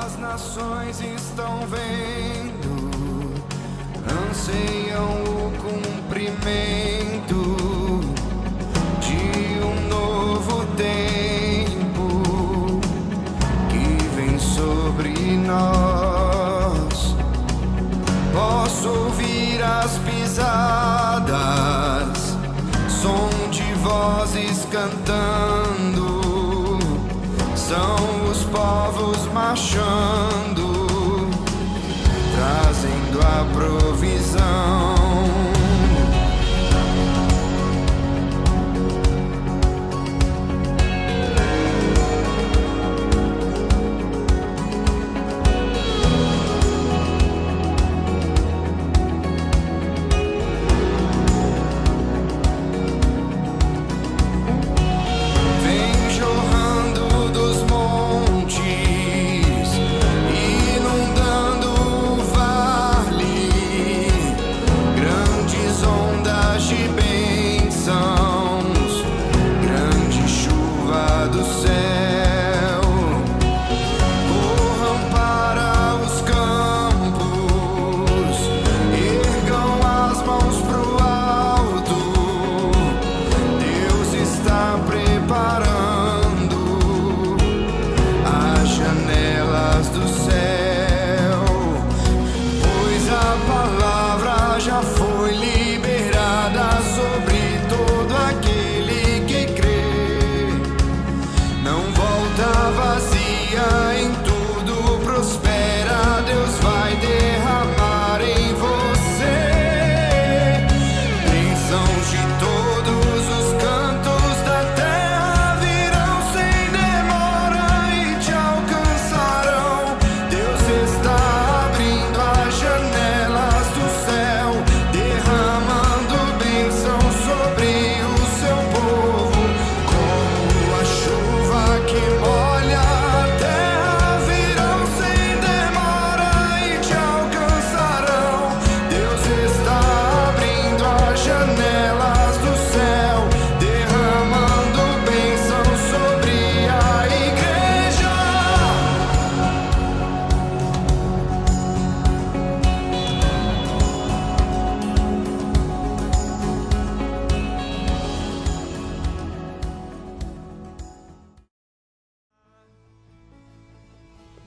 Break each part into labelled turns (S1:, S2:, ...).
S1: As nações estão vendo, anseiam o cumprimento de um novo tempo que vem sobre nós. Posso ouvir as pisadas, som de vozes cantando. São os povos marchando, trazendo a provisão.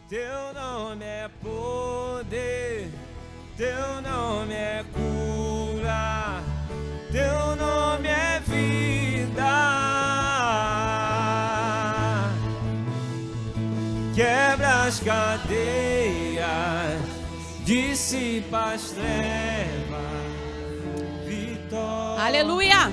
S2: Teu nome é poder, teu nome é cura, teu nome é vida. Quebra as cadeias, dissipa as trevas, vitória.
S3: Aleluia!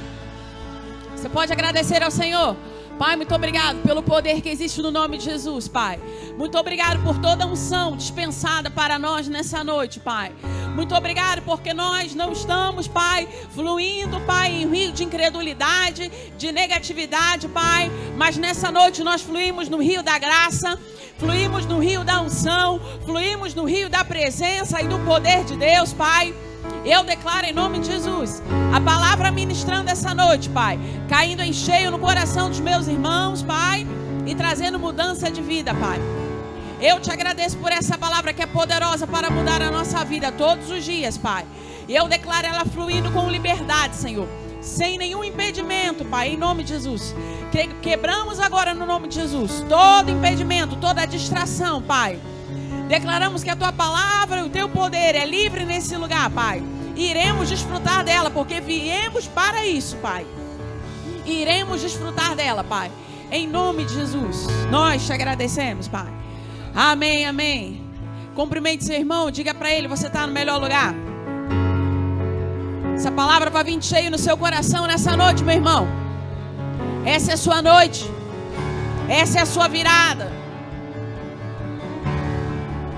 S3: Você pode agradecer ao Senhor? Pai, muito obrigado pelo poder que existe no nome de Jesus, Pai. Muito obrigado por toda a unção dispensada para nós nessa noite, Pai. Muito obrigado porque nós não estamos, Pai, fluindo, Pai, em rio de incredulidade, de negatividade, Pai. Mas nessa noite nós fluímos no rio da graça, fluímos no rio da unção, fluímos no rio da presença e do poder de Deus, Pai. Eu declaro em nome de Jesus a palavra ministrando essa noite, Pai, caindo em cheio no coração dos meus irmãos, Pai, e trazendo mudança de vida, Pai. Eu te agradeço por essa palavra que é poderosa para mudar a nossa vida todos os dias, Pai. E eu declaro ela fluindo com liberdade, Senhor, sem nenhum impedimento, Pai, em nome de Jesus. Quebramos agora no nome de Jesus todo impedimento, toda distração, Pai. Declaramos que a Tua palavra e o Teu poder é livre nesse lugar, Pai. E iremos desfrutar dela, porque viemos para isso, Pai. Iremos desfrutar dela, Pai. Em nome de Jesus, nós te agradecemos, Pai. Amém, amém. Cumprimente seu irmão, diga para ele, você está no melhor lugar. Essa palavra vai vir cheio no seu coração nessa noite, meu irmão. Essa é a sua noite. Essa é a sua virada.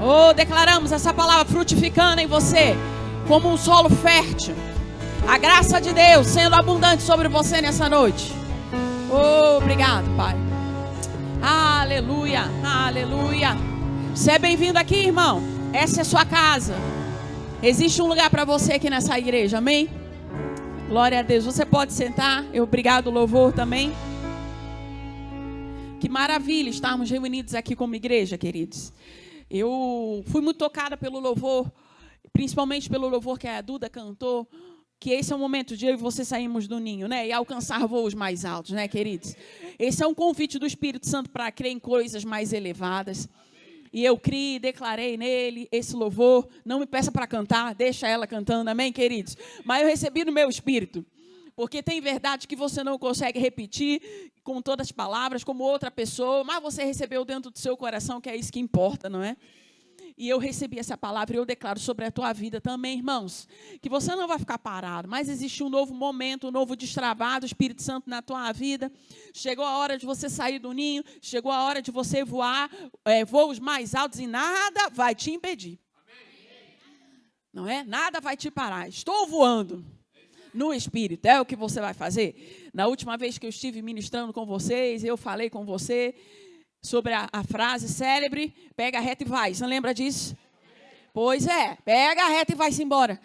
S3: Oh, declaramos essa palavra frutificando em você como um solo fértil. A graça de Deus sendo abundante sobre você nessa noite. Oh, obrigado, Pai. Aleluia, aleluia. Você é bem-vindo aqui, irmão. Essa é a sua casa. Existe um lugar para você aqui nessa igreja, amém? Glória a Deus. Você pode sentar. Obrigado, louvor também. Que maravilha estarmos reunidos aqui como igreja, queridos. Eu fui muito tocada pelo louvor, principalmente pelo louvor que a Duda cantou, que esse é o momento de eu e você sairmos do ninho, né? E alcançar voos mais altos, né, queridos? Esse é um convite do Espírito Santo para crer em coisas mais elevadas. E eu criei, declarei nele esse louvor. Não me peça para cantar, deixa ela cantando, amém, queridos? Mas eu recebi no meu espírito. Porque tem verdade que você não consegue repetir com todas as palavras, como outra pessoa, mas você recebeu dentro do seu coração, que é isso que importa, não é? E eu recebi essa palavra e eu declaro sobre a tua vida também, irmãos, que você não vai ficar parado, mas existe um novo momento, um novo destravar do Espírito Santo na tua vida. Chegou a hora de você sair do ninho, chegou a hora de você voar voos mais altos e nada vai te impedir. Não é? Nada vai te parar. Estou voando no Espírito, é o que você vai fazer. Na última vez que eu estive ministrando com vocês, eu falei com você sobre a frase célebre, pega a reta e vai. Você não lembra disso? Pois é, pega a reta e vai-se embora.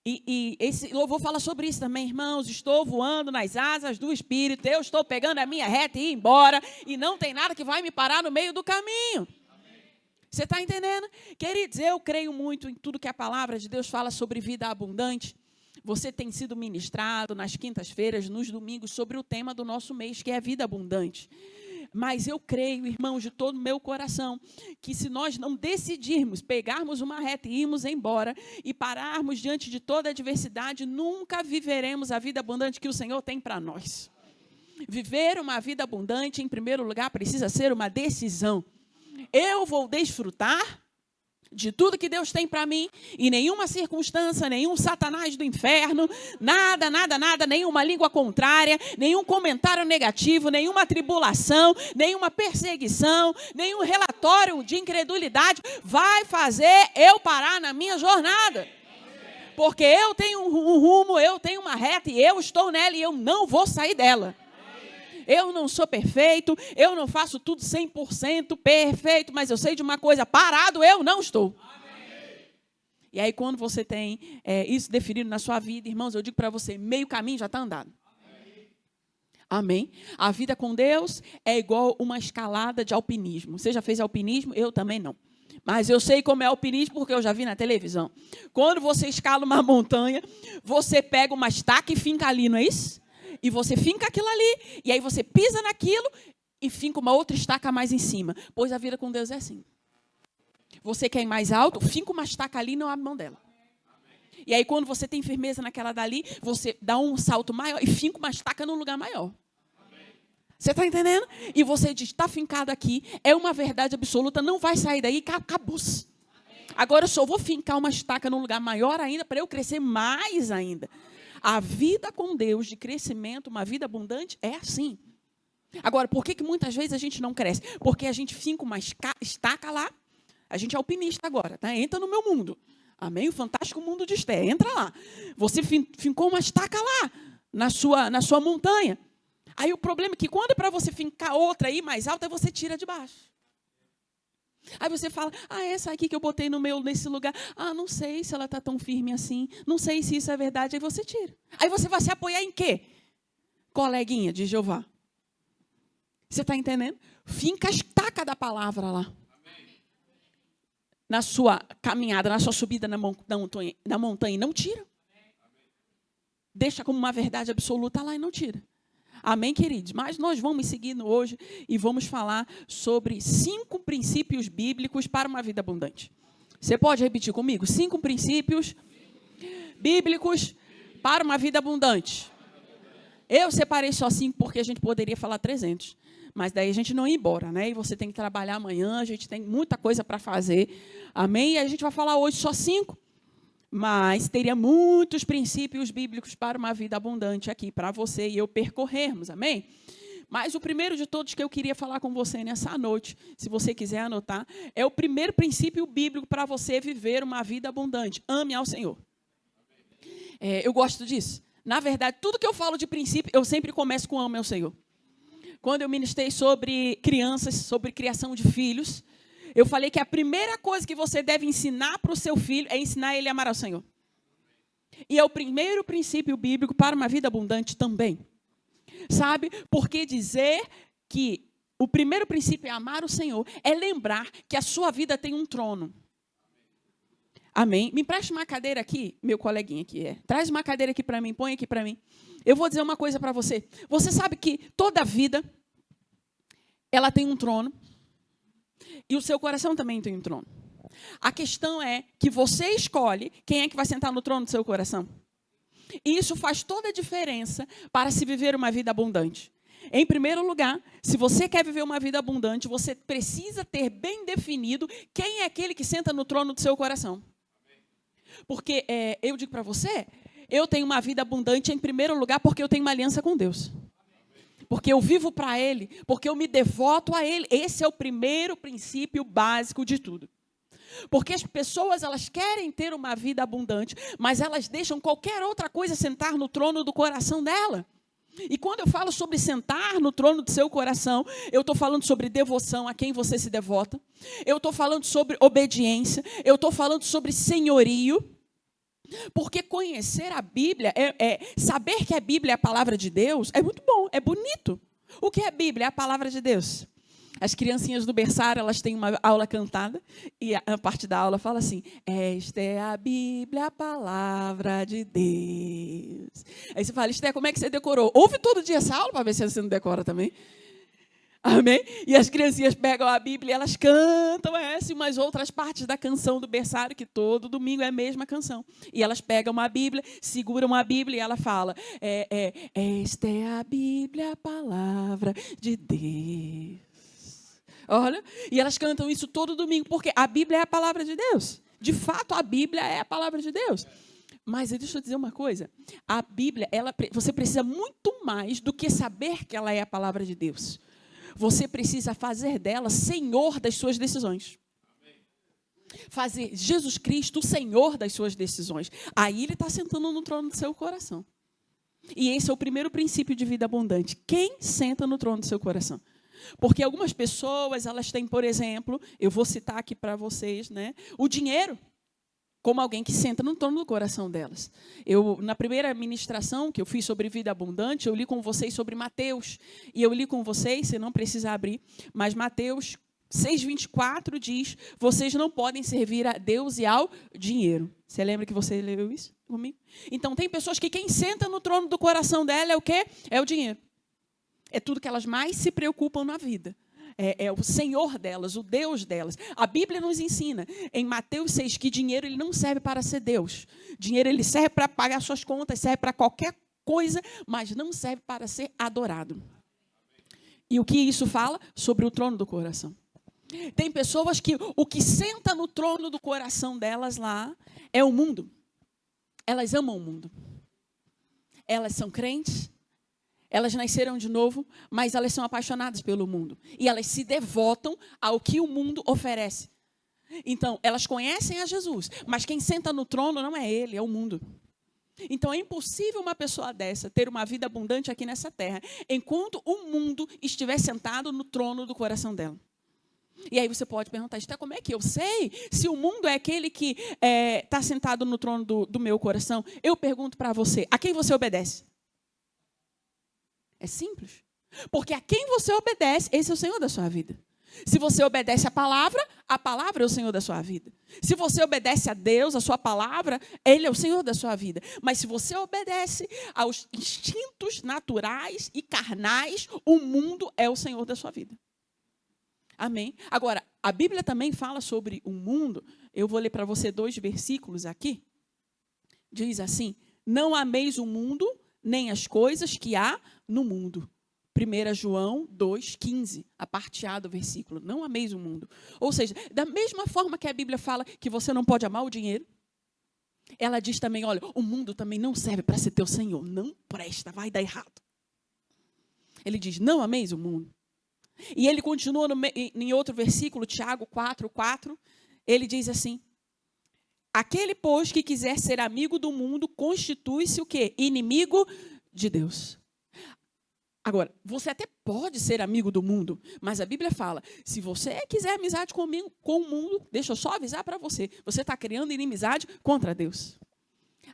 S3: E esse louvor fala sobre isso também, irmãos. Estou voando nas asas do Espírito, eu estou pegando a minha reta e ir embora, e não tem nada que vai me parar no meio do caminho. Você está entendendo? Queridos, eu creio muito em tudo que a palavra de Deus fala sobre vida abundante. Você tem sido ministrado nas quintas-feiras, nos domingos, sobre o tema do nosso mês, que é a vida abundante. Mas eu creio, irmãos, de todo o meu coração, que se nós não decidirmos pegarmos uma reta e irmos embora e pararmos diante de toda a adversidade, nunca viveremos a vida abundante que o Senhor tem para nós. Viver uma vida abundante, em primeiro lugar, precisa ser uma decisão. Eu vou desfrutar de tudo que Deus tem para mim, e nenhuma circunstância, nenhum satanás do inferno, nada, nenhuma língua contrária, nenhum comentário negativo, nenhuma tribulação, nenhuma perseguição, nenhum relatório de incredulidade vai fazer eu parar na minha jornada. Porque eu tenho um rumo, eu tenho uma reta, e eu estou nela, e eu não vou sair dela. Eu não sou perfeito, eu não faço tudo 100% perfeito, mas eu sei de uma coisa, parado eu não estou. Amém. E aí quando você tem isso definido na sua vida, irmãos, eu digo para você, meio caminho já está andado. Amém. Amém. A vida com Deus é igual uma escalada de alpinismo. Você já fez alpinismo? Eu também não. Mas eu sei como é alpinismo porque eu já vi na televisão. Quando você escala uma montanha, você pega uma estaca e finca ali, não é isso? E você finca aquilo ali, e aí você pisa naquilo e finca uma outra estaca mais em cima. Pois a vida com Deus é assim. Você quer ir mais alto, finca uma estaca ali e não abre mão dela. E aí quando você tem firmeza naquela dali, você dá um salto maior e finca uma estaca num lugar maior. Você está entendendo? E você diz, está fincado aqui, é uma verdade absoluta, não vai sair daí, acabou-se. Agora eu só vou fincar uma estaca num lugar maior ainda, para eu crescer mais ainda. A vida com Deus, de crescimento, uma vida abundante, é assim. Agora, por que muitas vezes a gente não cresce? Porque a gente finca uma estaca lá. A gente é alpinista agora, tá? Entra no meu mundo. Amém? O fantástico mundo de Esté. Entra lá. Você fincou uma estaca lá, na sua montanha. Aí o problema é que quando é para você fincar outra aí mais alta, você tira de baixo. Aí você fala, essa aqui que eu botei nesse lugar, não sei se ela está tão firme assim, não sei se isso é verdade, aí você tira. Aí você vai se apoiar em quê? Coleguinha de Jeová. Você está entendendo? Finca a estaca da palavra lá. Na sua caminhada, na sua subida na montanha, não tira. Deixa como uma verdade absoluta lá e não tira. Amém, queridos? Mas nós vamos seguindo hoje e vamos falar sobre 5 princípios bíblicos para uma vida abundante. Você pode repetir comigo? 5 princípios bíblicos para uma vida abundante. Eu separei só 5 porque a gente poderia falar 300. Mas daí a gente não ia embora, né? E você tem que trabalhar amanhã, a gente tem muita coisa para fazer. Amém? E a gente vai falar hoje só 5. Mas teria muitos princípios bíblicos para uma vida abundante aqui, para você e eu percorrermos, amém? Mas o primeiro de todos que eu queria falar com você nessa noite, se você quiser anotar, é o primeiro princípio bíblico para você viver uma vida abundante. Ame ao Senhor. Eu gosto disso. Na verdade, tudo que eu falo de princípio, eu sempre começo com ame ao Senhor. Quando eu ministrei sobre crianças, sobre criação de filhos, eu falei que a primeira coisa que você deve ensinar para o seu filho é ensinar ele a amar ao Senhor. E é o primeiro princípio bíblico para uma vida abundante também. Sabe? Porque dizer que O primeiro princípio é amar o Senhor, é lembrar que a sua vida tem um trono. Amém? Me empreste uma cadeira aqui, meu coleguinha aqui. Traz uma cadeira aqui para mim, põe aqui para mim. Eu vou dizer uma coisa para você. Você sabe que toda vida, ela tem um trono. E o seu coração também tem um trono. A questão é que você escolhe quem é que vai sentar no trono do seu coração. E isso faz toda a diferença para se viver uma vida abundante. Em primeiro lugar, se você quer viver uma vida abundante, você precisa ter bem definido quem é aquele que senta no trono do seu coração. Porque eu digo para você, eu tenho uma vida abundante em primeiro lugar porque eu tenho uma aliança com Deus. Porque eu vivo para Ele, porque eu me devoto a Ele. Esse é o primeiro princípio básico de tudo. Porque as pessoas, elas querem ter uma vida abundante, mas elas deixam qualquer outra coisa sentar no trono do coração dela. E quando eu falo sobre sentar no trono do seu coração, eu estou falando sobre devoção, a quem você se devota. Eu estou falando sobre obediência. Eu estou falando sobre senhorio. Porque conhecer a Bíblia, saber que a Bíblia é a palavra de Deus, é muito bom, é bonito. O que é a Bíblia? É a palavra de Deus. As criancinhas do berçário, elas têm uma aula cantada, e a parte da aula fala assim, esta é a Bíblia, a palavra de Deus. Aí você fala, Esté, como é que você decorou? Ouve todo dia essa aula para ver se você não decora também. Amém? E as criancinhas pegam a Bíblia e elas cantam essa e umas outras partes da canção do berçário, que todo domingo é a mesma canção. E elas pegam a Bíblia, seguram a Bíblia e ela fala, esta é a Bíblia, a palavra de Deus. Olha, e elas cantam isso todo domingo, porque a Bíblia é a palavra de Deus. De fato, a Bíblia é a palavra de Deus. Mas deixa eu dizer uma coisa, a Bíblia, você precisa muito mais do que saber que ela é a palavra de Deus. Você precisa fazer dela Senhor das suas decisões. Fazer Jesus Cristo o Senhor das suas decisões. Aí Ele está sentando no trono do seu coração. E esse é o primeiro princípio de vida abundante. Quem senta no trono do seu coração? Porque algumas pessoas, elas têm, por exemplo, eu vou citar aqui para vocês, né, o dinheiro como alguém que senta no trono do coração delas. Na primeira ministração que eu fiz sobre vida abundante, eu li com vocês sobre Mateus. E eu li com vocês, você não precisa abrir, mas Mateus 6,24 diz, vocês não podem servir a Deus e ao dinheiro. Você lembra que você leu isso comigo? Então, tem pessoas que quem senta no trono do coração dela é o quê? É o dinheiro. É tudo que elas mais se preocupam na vida. É o Senhor delas, o Deus delas. A Bíblia nos ensina, em Mateus 6, que dinheiro ele não serve para ser Deus. Dinheiro ele serve para pagar suas contas, serve para qualquer coisa, mas não serve para ser adorado. E o que isso fala? Sobre o trono do coração. Tem pessoas que o que senta no trono do coração delas lá é o mundo. Elas amam o mundo. Elas são crentes. Elas nasceram de novo, mas elas são apaixonadas pelo mundo. E elas se devotam ao que o mundo oferece. Então, elas conhecem a Jesus, mas quem senta no trono não é ele, é o mundo. Então, é impossível uma pessoa dessa ter uma vida abundante aqui nessa terra, enquanto o mundo estiver sentado no trono do coração dela. E aí você pode perguntar, como é que eu sei se o mundo é aquele que está sentado no trono do meu coração? Eu pergunto para você, a quem você obedece? É simples. Porque a quem você obedece, esse é o Senhor da sua vida. Se você obedece a palavra é o Senhor da sua vida. Se você obedece a Deus, a sua palavra, Ele é o Senhor da sua vida. Mas se você obedece aos instintos naturais e carnais, o mundo é o Senhor da sua vida. Amém? Agora, a Bíblia também fala sobre o mundo. Eu vou ler para você 2 versículos aqui. Diz assim, não ameis o mundo, nem as coisas que há no mundo. 1 João 2,15, a parte A do versículo. Não ameis o mundo. Ou seja, da mesma forma que a Bíblia fala que você não pode amar o dinheiro, ela diz também, olha, o mundo também não serve para ser teu Senhor. Não presta, vai dar errado. Ele diz, não ameis o mundo. E ele continua em outro versículo, Tiago 4,4, ele diz assim, aquele, pois, que quiser ser amigo do mundo, constitui-se o quê? Inimigo de Deus. Agora, você até pode ser amigo do mundo, mas a Bíblia fala, se você quiser amizade com o mundo, deixa eu só avisar para você, você está criando inimizade contra Deus.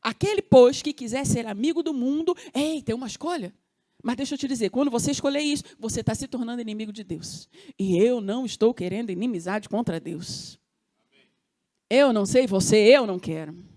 S3: Aquele, pois, que quiser ser amigo do mundo, tem uma escolha. Mas deixa eu te dizer, quando você escolher isso, você está se tornando inimigo de Deus. E eu não estou querendo inimizade contra Deus. Eu não sei você, eu não quero.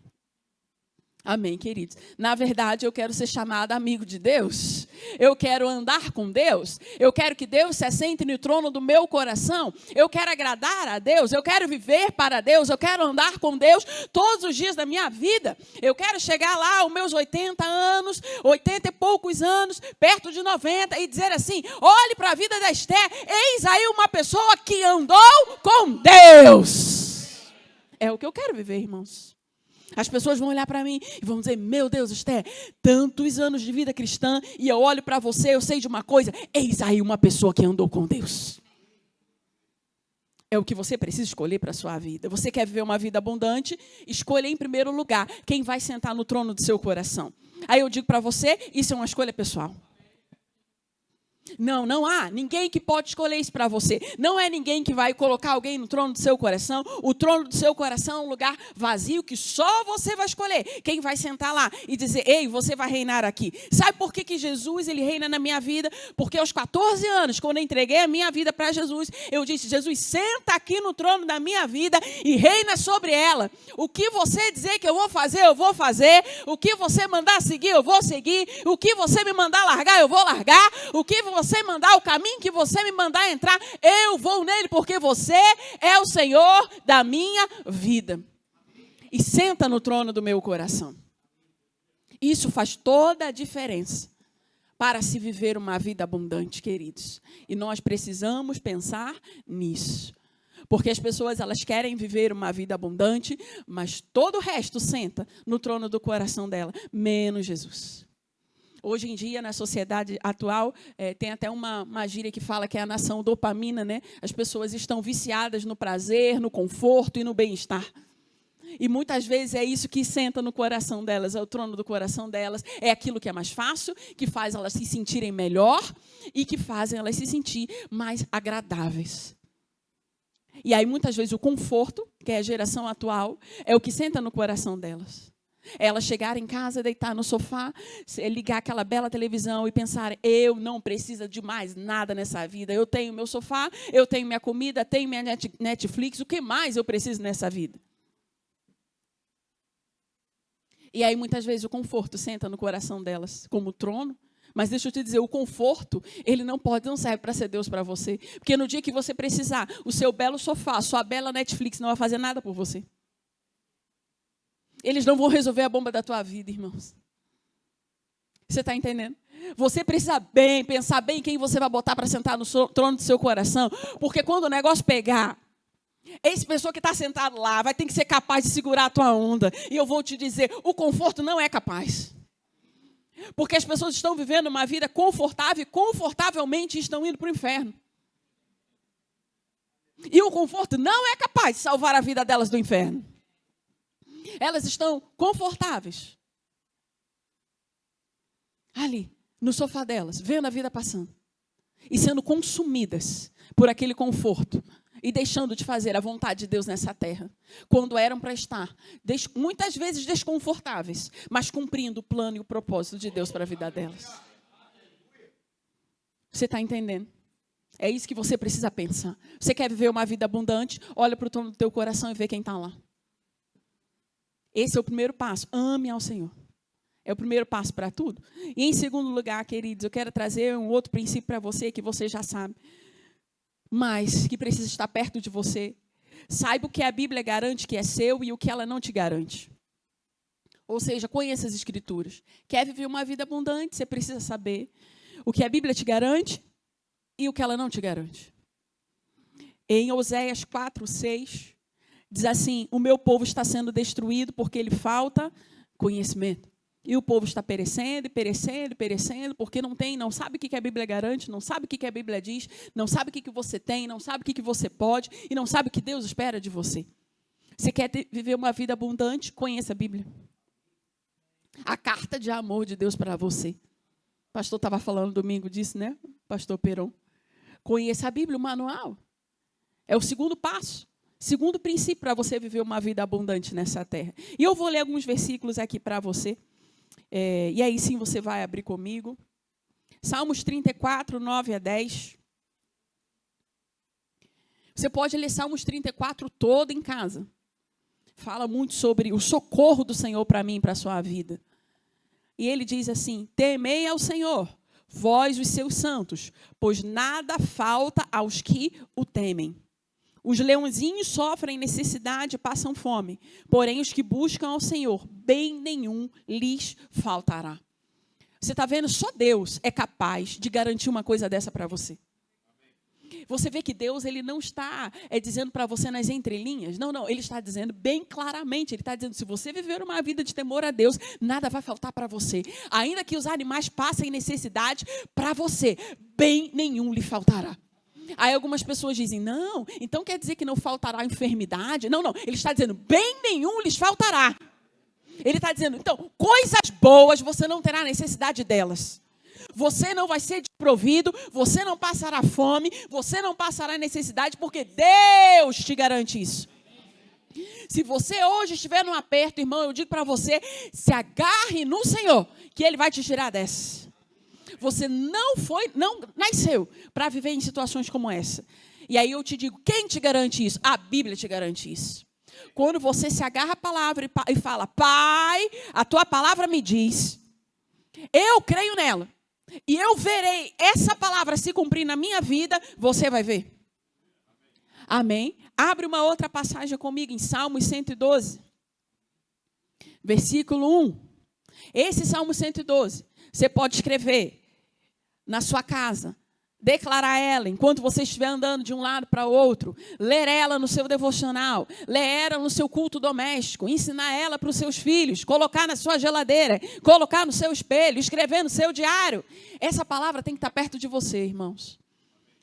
S3: Amém, queridos. Na verdade, eu quero ser chamado amigo de Deus. Eu quero andar com Deus. Eu quero que Deus se assente no trono do meu coração. Eu quero agradar a Deus. Eu quero viver para Deus. Eu quero andar com Deus todos os dias da minha vida. Eu quero chegar lá aos meus 80 anos, 80 e poucos anos, perto de 90, e dizer assim: olhe para a vida da Esther, eis aí uma pessoa que andou com Deus. É o que eu quero viver, irmãos. As pessoas vão olhar para mim e vão dizer: meu Deus, Esther, tantos anos de vida cristã, e eu olho para você, eu sei de uma coisa, eis aí uma pessoa que andou com Deus. É o que você precisa escolher para a sua vida. Você quer viver uma vida abundante? Escolha em primeiro lugar quem vai sentar no trono do seu coração. Aí eu digo para você, isso é uma escolha pessoal. Não há ninguém que pode escolher isso para você. Não é ninguém que vai colocar alguém no trono do seu coração. O trono do seu coração é um lugar vazio que só você vai escolher. Quem vai sentar lá e dizer: ei, você vai reinar aqui. Sabe por que Jesus ele reina na minha vida? Porque aos 14 anos, quando eu entreguei a minha vida para Jesus, eu disse: Jesus, senta aqui no trono da minha vida e reina sobre ela. O que você dizer que eu vou fazer, eu vou fazer. O que você mandar seguir, eu vou seguir. O que você me mandar largar, eu vou largar. O que você mandar, o caminho que você me mandar entrar, eu vou nele, porque você é o Senhor da minha vida. E senta no trono do meu coração. Isso faz toda a diferença para se viver uma vida abundante, queridos. E nós precisamos pensar nisso. Porque as pessoas, elas querem viver uma vida abundante, mas todo o resto senta no trono do coração dela, menos Jesus. Hoje em dia, na sociedade atual, tem até uma gíria que fala que é a nação dopamina, né? As pessoas estão viciadas no prazer, no conforto e no bem-estar. E muitas vezes é isso que senta no coração delas, é o trono do coração delas. É aquilo que é mais fácil, que faz elas se sentirem melhor e que fazem elas se sentir mais agradáveis. E aí, muitas vezes, o conforto, que é a geração atual, é o que senta no coração delas. Ela chegar em casa, deitar no sofá, ligar aquela bela televisão e pensar: eu não preciso de mais nada nessa vida. Eu tenho meu sofá, eu tenho minha comida, tenho minha Netflix. O que mais eu preciso nessa vida? E aí, muitas vezes, o conforto senta no coração delas como trono. Mas deixa eu te dizer, o conforto, ele não serve para ser Deus para você. Porque no dia que você precisar, o seu belo sofá, a sua bela Netflix não vai fazer nada por você. Eles não vão resolver a bomba da tua vida, irmãos. Você está entendendo? Você precisa pensar bem quem você vai botar para sentar no trono do seu coração. Porque quando o negócio pegar, essa pessoa que está sentada lá vai ter que ser capaz de segurar a tua onda. E eu vou te dizer, o conforto não é capaz. Porque as pessoas estão vivendo uma vida confortável e confortavelmente estão indo para o inferno. E o conforto não é capaz de salvar a vida delas do inferno. Elas estão confortáveis. Ali, no sofá delas, vendo a vida passando. E sendo consumidas por aquele conforto. E deixando de fazer a vontade de Deus nessa terra. Quando eram para estar, muitas vezes desconfortáveis, mas cumprindo o plano e o propósito de Deus para a vida delas. Você está entendendo? É isso que você precisa pensar. Você quer viver uma vida abundante? Olha para o trono do teu coração e vê quem está lá. Esse é o primeiro passo. Ame ao Senhor. É o primeiro passo para tudo. E em segundo lugar, queridos, eu quero trazer um outro princípio para você que você já sabe. Mas que precisa estar perto de você. Saiba o que a Bíblia garante que é seu e o que ela não te garante. Ou seja, conheça as Escrituras. Quer viver uma vida abundante, você precisa saber o que a Bíblia te garante e o que ela não te garante. Em Oséias 4:6, diz assim: o meu povo está sendo destruído porque lhe falta conhecimento. E o povo está perecendo, porque não sabe o que a Bíblia garante, não sabe o que a Bíblia diz, não sabe o que você tem, não sabe o que você pode e não sabe o que Deus espera de você. Você quer viver uma vida abundante? Conheça a Bíblia. A carta de amor de Deus para você. O pastor estava falando domingo disso, né? Pastor Peron. Conheça a Bíblia, o manual. É o segundo passo. Segundo princípio para você viver uma vida abundante nessa terra. E eu vou ler alguns versículos aqui para você. E aí sim você vai abrir comigo. Salmos 34, 9 a 10. Você pode ler Salmos 34 todo em casa. Fala muito sobre o socorro do Senhor para mim e para a sua vida. E ele diz assim: temei ao Senhor, vós os seus santos, pois nada falta aos que o temem. Os leãozinhos sofrem necessidade e passam fome, porém os que buscam ao Senhor, bem nenhum lhes faltará. Você está vendo? Só Deus é capaz de garantir uma coisa dessa para você. Você vê que Deus, ele não está dizendo para você nas entrelinhas. Não, ele está dizendo bem claramente. Ele está dizendo, se você viver uma vida de temor a Deus, nada vai faltar para você. Ainda que os animais passem necessidade, para você, bem nenhum lhe faltará. Aí algumas pessoas dizem, não, então quer dizer que não faltará enfermidade? Não, ele está dizendo, bem nenhum lhes faltará. Ele está dizendo, então, coisas boas você não terá necessidade delas. Você não vai ser desprovido, você não passará fome, você não passará necessidade, porque Deus te garante isso. Se você hoje estiver num aperto, irmão, eu digo para você, se agarre no Senhor, que Ele vai te tirar dessa. Você não nasceu para viver em situações como essa. E aí eu te digo, quem te garante isso? A Bíblia te garante isso. Quando você se agarra à palavra e fala, Pai, a tua palavra me diz, eu creio nela. E eu verei essa palavra se cumprir na minha vida, você vai ver. Amém? Abre uma outra passagem comigo em Salmos 112. Versículo 1. Esse Salmo 112, você pode escrever na sua casa, declarar ela enquanto você estiver andando de um lado para o outro, ler ela no seu devocional, ler ela no seu culto doméstico, ensinar ela para os seus filhos, colocar na sua geladeira, colocar no seu espelho, escrever no seu diário. Essa palavra tem que estar perto de você, irmãos.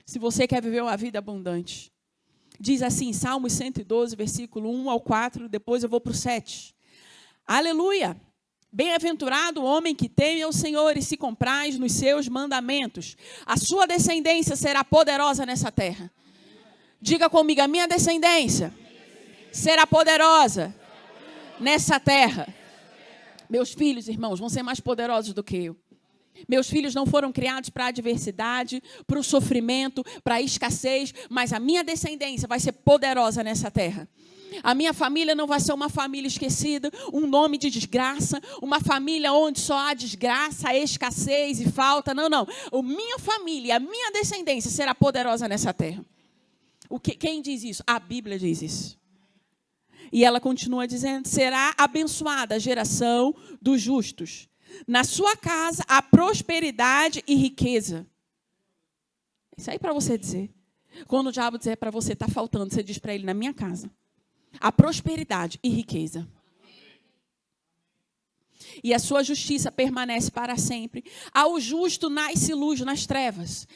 S3: Se você quer viver uma vida abundante. Diz assim, Salmos 112, versículo 1 ao 4, depois eu vou para o 7. Aleluia! Bem-aventurado o homem que teme ao Senhor e se compraz nos seus mandamentos. A sua descendência será poderosa nessa terra. Diga comigo, a minha descendência será poderosa nessa terra. Meus filhos, irmãos, vão ser mais poderosos do que eu. Meus filhos não foram criados para a adversidade, para o sofrimento, para a escassez, mas a minha descendência vai ser poderosa nessa terra. A minha família não vai ser uma família esquecida, um nome de desgraça, uma família onde só há desgraça, escassez e falta. Não. A minha família, a minha descendência será poderosa nessa terra. Quem diz isso? A Bíblia diz isso. E ela continua dizendo, será abençoada a geração dos justos. Na sua casa há prosperidade e riqueza. Isso aí para você dizer. Quando o diabo dizer para você, está faltando, você diz para ele, na minha casa há prosperidade e riqueza. E a sua justiça permanece para sempre. Ao justo nasce luz nas trevas.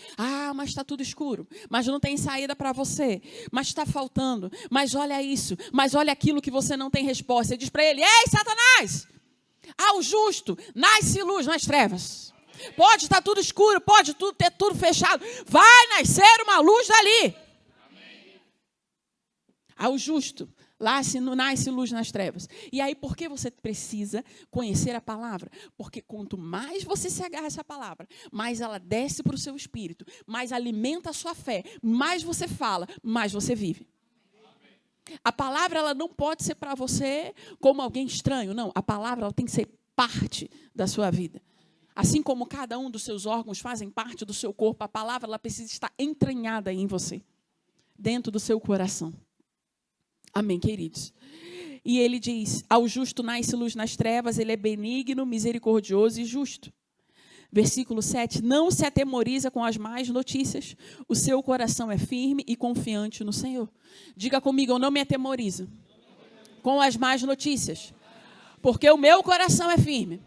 S3: Mas está tudo escuro. Mas não tem saída para você. Mas está faltando. Mas olha isso. Mas olha aquilo que você não tem resposta. Você diz para ele, ei, Satanás! Ao justo nasce luz nas trevas. Pode estar tudo escuro, pode ter tudo fechado. Vai nascer uma luz dali. Ao justo nasce luz nas trevas. E aí, por que você precisa conhecer a palavra? Porque quanto mais você se agarra a essa palavra, mais ela desce para o seu espírito, mais alimenta a sua fé, mais você fala, mais você vive. A palavra ela não pode ser para você como alguém estranho, não. A palavra ela tem que ser parte da sua vida. Assim como cada um dos seus órgãos fazem parte do seu corpo, a palavra ela precisa estar entranhada em você, dentro do seu coração. Amém, queridos? E ele diz, ao justo nasce luz nas trevas, ele é benigno, misericordioso e justo. Versículo 7, não se atemoriza com as más notícias, o seu coração é firme e confiante no Senhor. Diga comigo, eu não me atemorizo com as más notícias, porque o meu coração é firme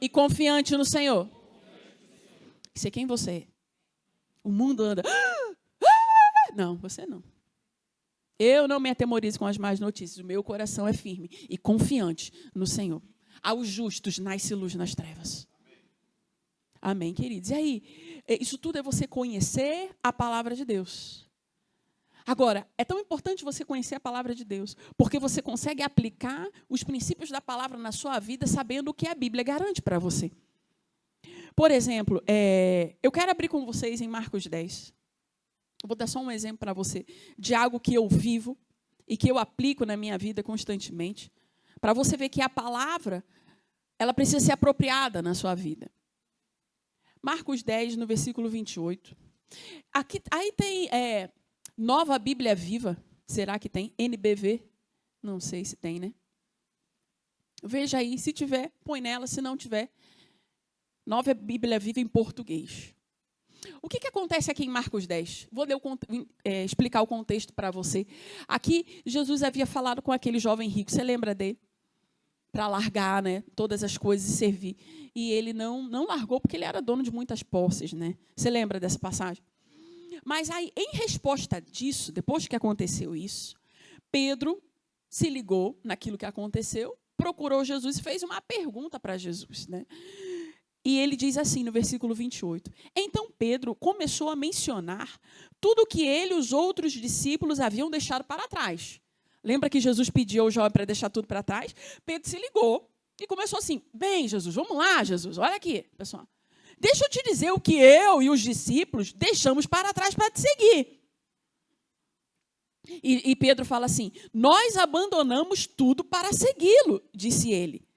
S3: e confiante no Senhor. Isso é quem você é. O mundo anda, não, você não. Eu não me atemorizo com as más notícias, o meu coração é firme e confiante no Senhor. Aos justos nasce luz nas trevas. Amém, queridos? E aí, isso tudo é você conhecer a palavra de Deus. Agora, é tão importante você conhecer a palavra de Deus, porque você consegue aplicar os princípios da palavra na sua vida, sabendo o que a Bíblia garante para você. Por exemplo, eu quero abrir com vocês em Marcos 10. Eu vou dar só um exemplo para você de algo que eu vivo e que eu aplico na minha vida constantemente, para você ver que a palavra, ela precisa ser apropriada na sua vida. Marcos 10, no versículo 28. Aí tem Nova Bíblia Viva. Será que tem? NBV? Não sei se tem, né? Veja aí, se tiver, põe nela, se não tiver. Nova Bíblia Viva em português. O que acontece aqui em Marcos 10? Vou explicar o contexto para você. Aqui, Jesus havia falado com aquele jovem rico. Você lembra dele? Para largar, né, todas as coisas e servir. E ele não largou porque ele era dono de muitas posses, né? Você lembra dessa passagem? Mas aí, em resposta disso, depois que aconteceu isso, Pedro se ligou naquilo que aconteceu, procurou Jesus e fez uma pergunta para Jesus, né? E ele diz assim no versículo 28. Então Pedro começou a mencionar tudo o que ele e os outros discípulos haviam deixado para trás. Lembra que Jesus pediu ao jovem para deixar tudo para trás? Pedro se ligou e começou assim: bem, Jesus, vamos lá, Jesus, olha aqui, pessoal. Deixa eu te dizer o que eu e os discípulos deixamos para trás para te seguir. E Pedro fala assim: nós abandonamos tudo para segui-lo, disse ele.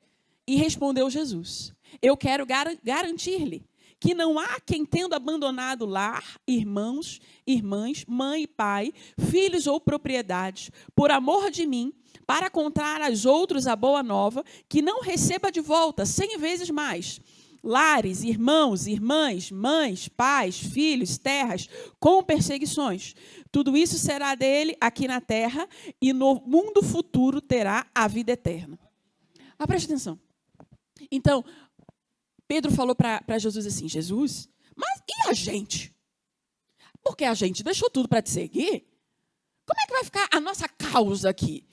S3: E respondeu Jesus: eu quero garantir-lhe que não há quem, tendo abandonado lar, irmãos, irmãs, mãe e pai, filhos ou propriedades, por amor de mim, para contar aos outros a boa nova, que não receba de volta 100 vezes mais lares, irmãos, irmãs, mães, pais, filhos, terras, com perseguições. Tudo isso será dele aqui na terra, e no mundo futuro terá a vida eterna. Preste atenção. Então, Pedro falou para Jesus assim: Jesus, mas e a gente? Porque a gente deixou tudo para te seguir. Como é que vai ficar a nossa causa aqui?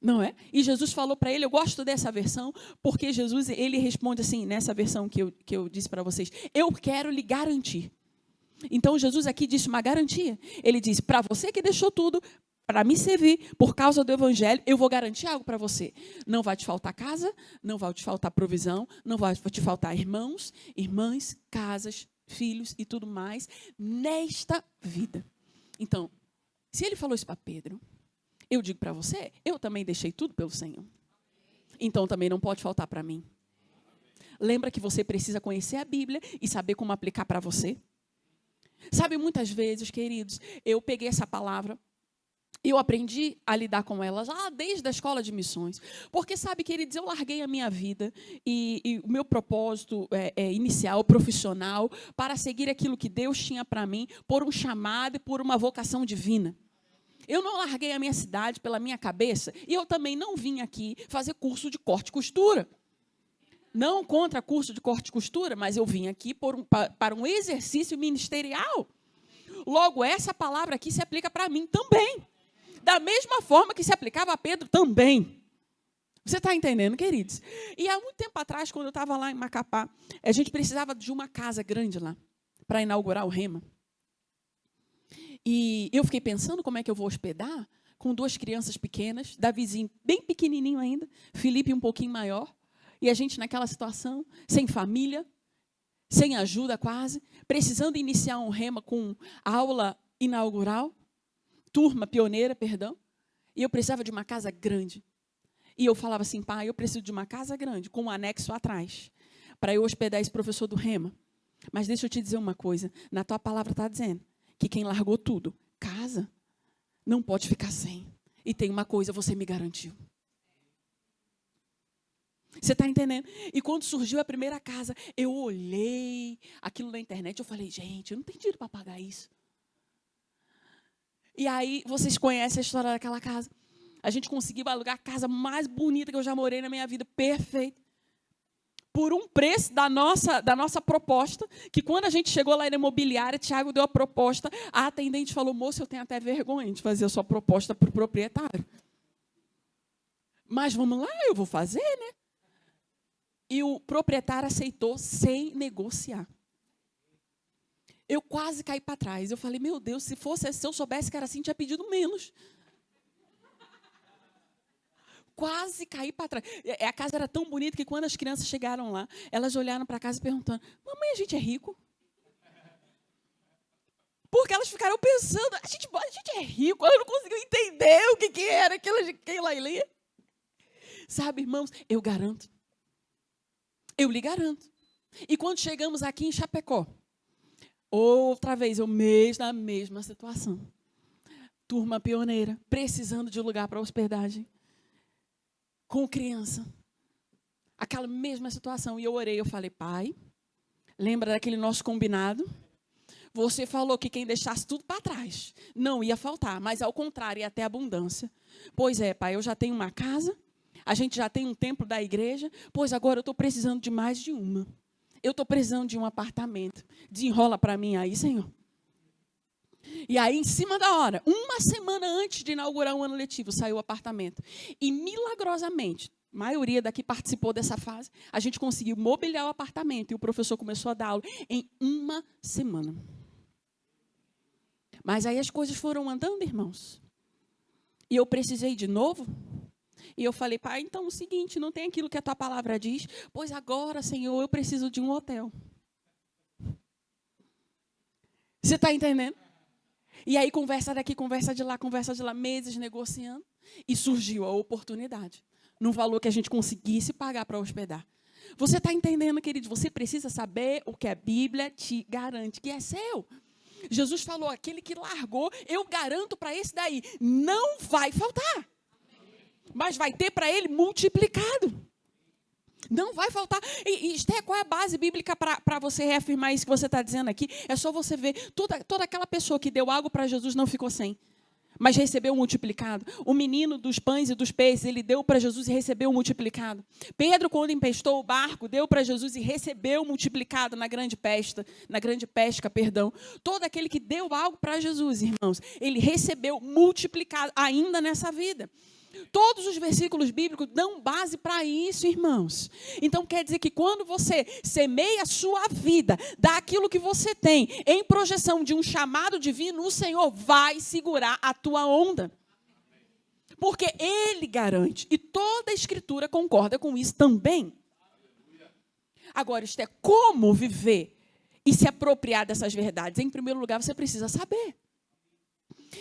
S3: Não é? E Jesus falou para ele, eu gosto dessa versão, porque Jesus, ele responde assim, nessa versão que eu disse para vocês: eu quero lhe garantir. Então, Jesus aqui disse uma garantia. Ele disse: para você que deixou tudo para me servir, por causa do evangelho, eu vou garantir algo para você. Não vai te faltar casa, não vai te faltar provisão, não vai te faltar irmãos, irmãs, casas, filhos e tudo mais, nesta vida. Então, se ele falou isso para Pedro, eu digo para você, eu também deixei tudo pelo Senhor. Então, também não pode faltar para mim. Lembra que você precisa conhecer a Bíblia e saber como aplicar para você? Sabe, muitas vezes, queridos, eu peguei essa palavra, eu aprendi a lidar com ela já desde a escola de missões. Porque, sabe, queridos, eu larguei a minha vida e o meu propósito inicial, profissional, para seguir aquilo que Deus tinha para mim, por um chamado e por uma vocação divina. Eu não larguei a minha cidade pela minha cabeça e eu também não vim aqui fazer curso de corte e costura. Não contra curso de corte e costura, mas eu vim aqui para um exercício ministerial. Logo, essa palavra aqui se aplica para mim também. Da mesma forma que se aplicava a Pedro também. Você está entendendo, queridos? E há muito tempo atrás, quando eu estava lá em Macapá, a gente precisava de uma casa grande lá, para inaugurar o Rema. E eu fiquei pensando como é que eu vou hospedar, com 2 crianças pequenas, Davizinho bem pequenininho ainda, Felipe um pouquinho maior, e a gente naquela situação, sem família, sem ajuda quase, precisando iniciar um Rema com aula inaugural, turma pioneira, perdão, e eu precisava de uma casa grande. E eu falava assim: pai, eu preciso de uma casa grande, com um anexo atrás, para eu hospedar esse professor do Rema. Mas deixa eu te dizer uma coisa, na tua palavra está dizendo que quem largou tudo, casa, não pode ficar sem. E tem uma coisa, você me garantiu. Você está entendendo? E quando surgiu a primeira casa, eu olhei aquilo na internet, eu falei: gente, eu não tenho dinheiro para pagar isso. E aí, vocês conhecem a história daquela casa. A gente conseguiu alugar a casa mais bonita que eu já morei na minha vida, perfeita. Por um preço da nossa proposta, que quando a gente chegou lá na imobiliária, Tiago deu a proposta, a atendente falou: moço, eu tenho até vergonha de fazer a sua proposta para o proprietário. Mas vamos lá, eu vou fazer, né? E o proprietário aceitou sem negociar. Eu quase caí para trás. Eu falei: meu Deus, se eu soubesse que era assim, tinha pedido menos. quase caí para trás. A casa era tão bonita que quando as crianças chegaram lá, elas olharam para a casa perguntando: mamãe, a gente é rico? Porque elas ficaram pensando, a gente é rico, ela não conseguiu entender o que era aquilo ali. Sabe, irmãos, eu garanto. Eu lhe garanto. E quando chegamos aqui em Chapecó, outra vez, na mesma situação. Turma pioneira, precisando de lugar para hospedagem, com criança. Aquela mesma situação. E eu orei, eu falei: pai, lembra daquele nosso combinado? Você falou que quem deixasse tudo para trás não ia faltar, mas ao contrário, ia até abundância. Pois é, pai, eu já tenho uma casa, a gente já tem um templo da igreja, pois agora eu estou precisando de mais de uma. Eu estou precisando de um apartamento. Desenrola para mim aí, Senhor. E aí, em cima da hora, uma semana antes de inaugurar o ano letivo, saiu o apartamento. E, milagrosamente, a maioria daqui participou dessa fase, a gente conseguiu mobiliar o apartamento e o professor começou a dar aula em uma semana. Mas aí as coisas foram andando, irmãos. E eu precisei de novo. E eu falei: pai, então é o seguinte, não tem aquilo que a tua palavra diz? Pois agora, Senhor, eu preciso de um hotel. Você está entendendo? E aí conversa daqui, conversa de lá, meses negociando. E surgiu a oportunidade. Num valor que a gente conseguisse pagar para hospedar. Você está entendendo, querido? Você precisa saber o que a Bíblia te garante que é seu. Jesus falou: aquele que largou, eu garanto para esse daí, não vai faltar. Mas vai ter para ele multiplicado. Não vai faltar. E Esther, qual é a base bíblica para você reafirmar isso que você está dizendo aqui? É só você ver, toda aquela pessoa que deu algo para Jesus não ficou sem, mas recebeu multiplicado. O menino dos pães e dos peixes, ele deu para Jesus e recebeu multiplicado. Pedro, quando empestou o barco, deu para Jesus e recebeu multiplicado na grande pesca. Todo aquele que deu algo para Jesus, irmãos, ele recebeu multiplicado ainda nessa vida. Todos os versículos bíblicos dão base para isso, irmãos. Então, quer dizer que quando você semeia a sua vida, dá aquilo que você tem, em projeção de um chamado divino, o Senhor vai segurar a tua onda. Porque Ele garante. E toda a Escritura concorda com isso também. Agora, isto é como viver e se apropriar dessas verdades. Em primeiro lugar, você precisa saber.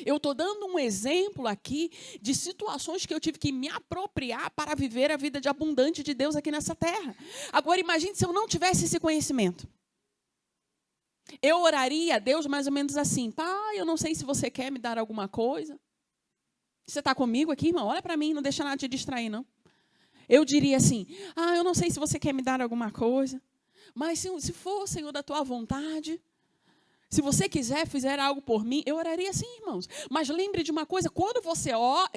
S3: Eu estou dando um exemplo aqui de situações que eu tive que me apropriar para viver a vida de abundante de Deus aqui nessa terra. Agora, imagine se eu não tivesse esse conhecimento. Eu oraria a Deus mais ou menos assim: pai, eu não sei se você quer me dar alguma coisa. Você está comigo aqui, irmão? Olha para mim, não deixa nada te distrair, não. Eu diria assim: eu não sei se você quer me dar alguma coisa, mas se for, Senhor, da tua vontade... Se você fizer algo por mim, eu oraria assim, irmãos. Mas lembre de uma coisa: quando você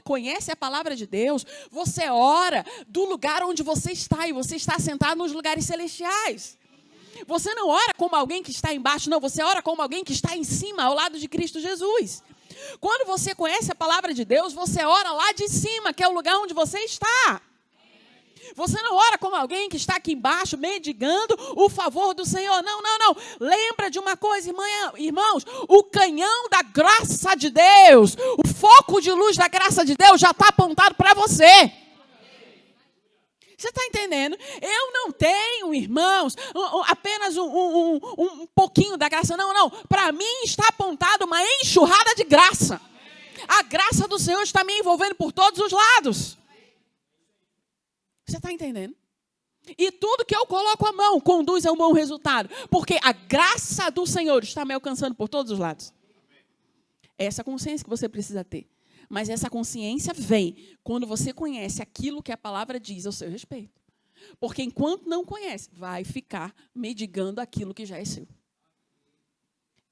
S3: conhece a palavra de Deus, você ora do lugar onde você está, e você está sentado nos lugares celestiais. Você não ora como alguém que está embaixo, não. Você ora como alguém que está em cima, ao lado de Cristo Jesus. Quando você conhece a palavra de Deus, você ora lá de cima, que é o lugar onde você está. Você não ora como alguém que está aqui embaixo, mendigando o favor do Senhor. Não. Lembra de uma coisa, irmãos. O canhão da graça de Deus, o foco de luz da graça de Deus já está apontado para você. Você está entendendo? Eu não tenho, irmãos, apenas um pouquinho da graça. Não. Para mim está apontado uma enxurrada de graça. A graça do Senhor está me envolvendo por todos os lados. Você está entendendo? E tudo que eu coloco a mão conduz a um bom resultado. Porque a graça do Senhor está me alcançando por todos os lados. É essa consciência que você precisa ter. Mas essa consciência vem quando você conhece aquilo que a palavra diz ao seu respeito. Porque enquanto não conhece, vai ficar mendigando aquilo que já é seu.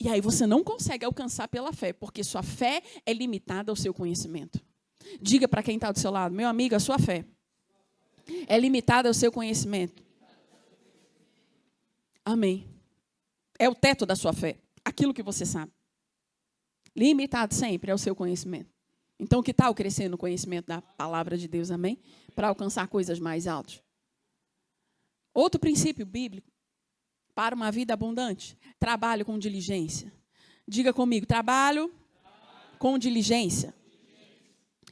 S3: E aí você não consegue alcançar pela fé, porque sua fé é limitada ao seu conhecimento. Diga para quem está do seu lado: meu amigo, a sua fé é limitada ao seu conhecimento. Amém. É o teto da sua fé, aquilo que você sabe. Limitado sempre ao seu conhecimento. Então, que tal crescer no conhecimento da palavra de Deus, amém? Para alcançar coisas mais altas. Outro princípio bíblico para uma vida abundante: trabalho com diligência. Diga comigo: trabalho com diligência.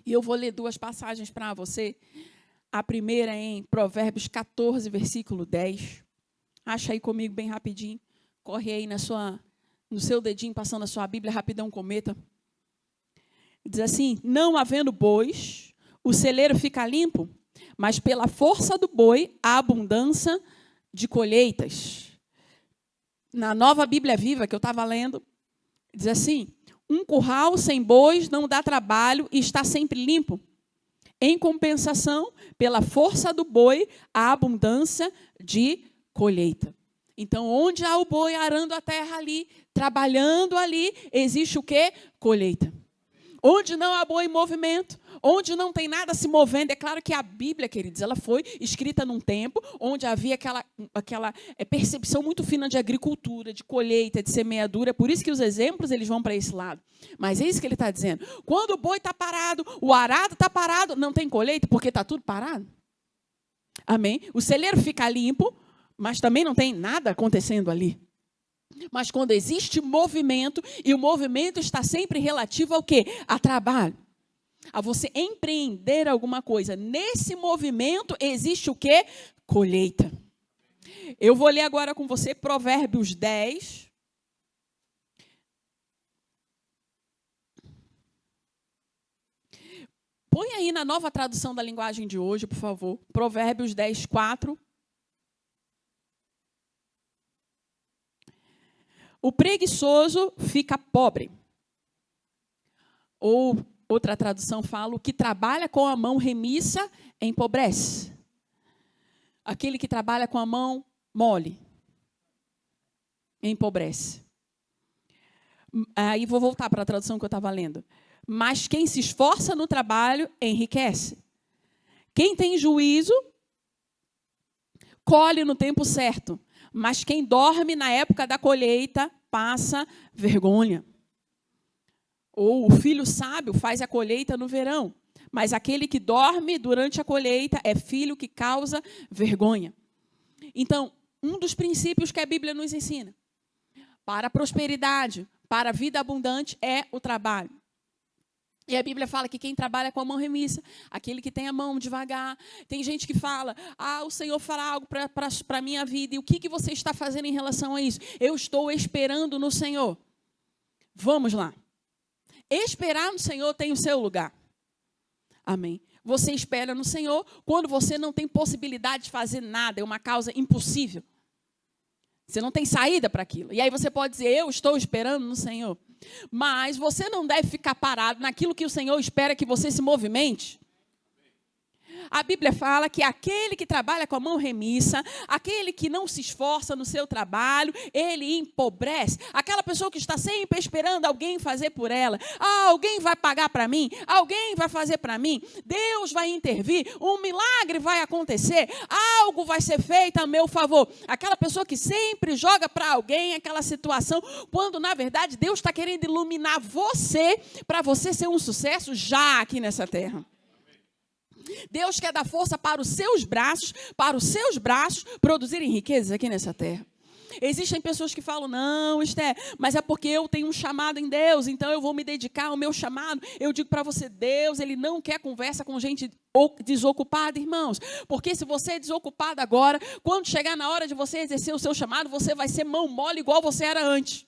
S3: E eu vou ler duas passagens para você. A primeira é em Provérbios 14, versículo 10. Acha aí comigo bem rapidinho. Corre aí no seu dedinho, passando a sua Bíblia, rapidão, cometa. Diz assim: não havendo bois, o celeiro fica limpo, mas pela força do boi, há abundância de colheitas. Na Nova Bíblia Viva, que eu estava lendo, diz assim: um curral sem bois não dá trabalho e está sempre limpo. Em compensação, pela força do boi, há abundância de colheita. Então, onde há o boi arando a terra ali, trabalhando ali, existe o quê? Colheita. Onde não há boi em movimento, onde não tem nada se movendo. É claro que a Bíblia, queridos, ela foi escrita num tempo onde havia aquela percepção muito fina de agricultura, de colheita, de semeadura. Por isso que os exemplos eles vão para esse lado. Mas é isso que ele está dizendo. Quando o boi está parado, o arado está parado, não tem colheita porque está tudo parado. Amém? O celeiro fica limpo, mas também não tem nada acontecendo ali. Mas quando existe movimento, e o movimento está sempre relativo ao quê? A trabalho. A você empreender alguma coisa. Nesse movimento existe o quê? Colheita. Eu vou ler agora com você Provérbios 10. Põe aí na nova tradução da linguagem de hoje, por favor. Provérbios 10, 4. O preguiçoso fica pobre. Ou, outra tradução fala, o que trabalha com a mão remissa empobrece. Aquele que trabalha com a mão mole empobrece. Aí vou voltar para a tradução que eu estava lendo. Mas quem se esforça no trabalho enriquece. Quem tem juízo colhe no tempo certo. Mas quem dorme na época da colheita passa vergonha. Ou o filho sábio faz a colheita no verão, mas aquele que dorme durante a colheita é filho que causa vergonha. Então, um dos princípios que a Bíblia nos ensina para a prosperidade, para a vida abundante, é o trabalho. E a Bíblia fala que quem trabalha com a mão remissa, aquele que tem a mão devagar. Tem gente que fala, o Senhor fará algo para a minha vida. E o que você está fazendo em relação a isso? Eu estou esperando no Senhor. Vamos lá. Esperar no Senhor tem o seu lugar. Amém. Você espera no Senhor quando você não tem possibilidade de fazer nada. É uma causa impossível. Você não tem saída para aquilo. E aí você pode dizer, eu estou esperando no Senhor. Mas você não deve ficar parado naquilo que o Senhor espera que você se movimente. A Bíblia fala que aquele que trabalha com a mão remissa, aquele que não se esforça no seu trabalho, ele empobrece. Aquela pessoa que está sempre esperando alguém fazer por ela. Alguém vai pagar para mim, alguém vai fazer para mim. Deus vai intervir, um milagre vai acontecer, algo vai ser feito a meu favor. Aquela pessoa que sempre joga para alguém aquela situação, quando na verdade Deus está querendo iluminar você, para você ser um sucesso já aqui nessa terra. Deus quer dar força para os seus braços produzirem riquezas aqui nessa terra. Existem pessoas que falam, não, Esther, mas é porque eu tenho um chamado em Deus, então eu vou me dedicar ao meu chamado. Eu digo para você, Deus, Ele não quer conversa com gente desocupada, irmãos. Porque se você é desocupado agora, quando chegar na hora de você exercer o seu chamado, você vai ser mão mole igual você era antes.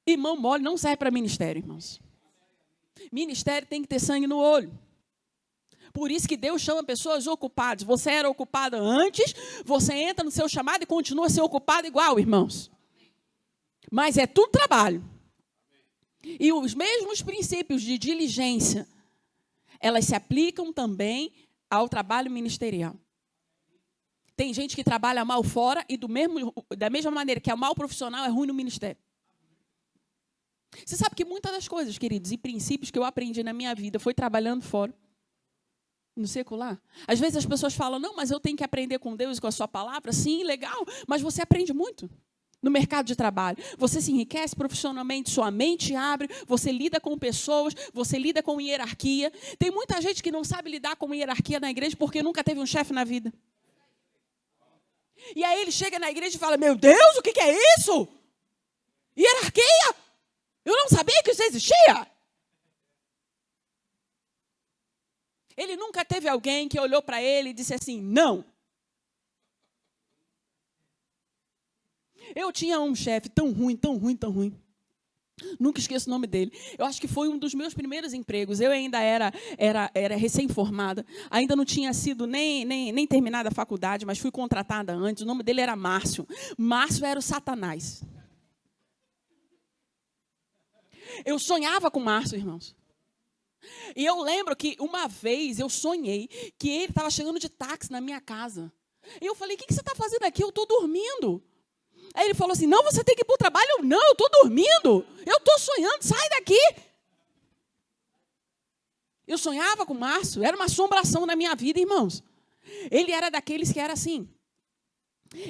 S3: E mão mole não serve para ministério, irmãos. Ministério tem que ter sangue no olho. Por isso que Deus chama pessoas ocupadas. Você era ocupada antes, você entra no seu chamado e continua a ser ocupado igual, irmãos. Mas é tudo trabalho. E os mesmos princípios de diligência, elas se aplicam também ao trabalho ministerial. Tem gente que trabalha mal fora e da mesma maneira que é mal profissional, é ruim no ministério. Você sabe que muitas das coisas, queridos, e princípios que eu aprendi na minha vida foi trabalhando fora, no secular. Às vezes as pessoas falam, não, mas eu tenho que aprender com Deus e com a sua palavra. Sim, legal, mas você aprende muito no mercado de trabalho. Você se enriquece profissionalmente, sua mente abre, você lida com pessoas, você lida com hierarquia. Tem muita gente que não sabe lidar com hierarquia na igreja porque nunca teve um chefe na vida. E aí ele chega na igreja e fala, meu Deus, o que é isso? Hierarquia? Eu não sabia que isso existia. Ele nunca teve alguém que olhou para ele e disse assim, não. Eu tinha um chefe tão ruim, tão ruim, tão ruim. Nunca esqueço o nome dele. Eu acho que foi um dos meus primeiros empregos. Eu ainda era recém-formada. Ainda não tinha sido nem terminada a faculdade, mas fui contratada antes. O nome dele era Márcio. Márcio era o Satanás. Eu sonhava com Márcio, irmãos. E eu lembro que uma vez eu sonhei que ele estava chegando de táxi na minha casa. E eu falei, o que você está fazendo aqui? Eu estou dormindo. Aí ele falou assim, não, você tem que ir para o trabalho. Eu, não, eu estou dormindo. Eu estou sonhando, sai daqui. Eu sonhava com o Márcio, era uma assombração na minha vida, irmãos. Ele era daqueles que era assim.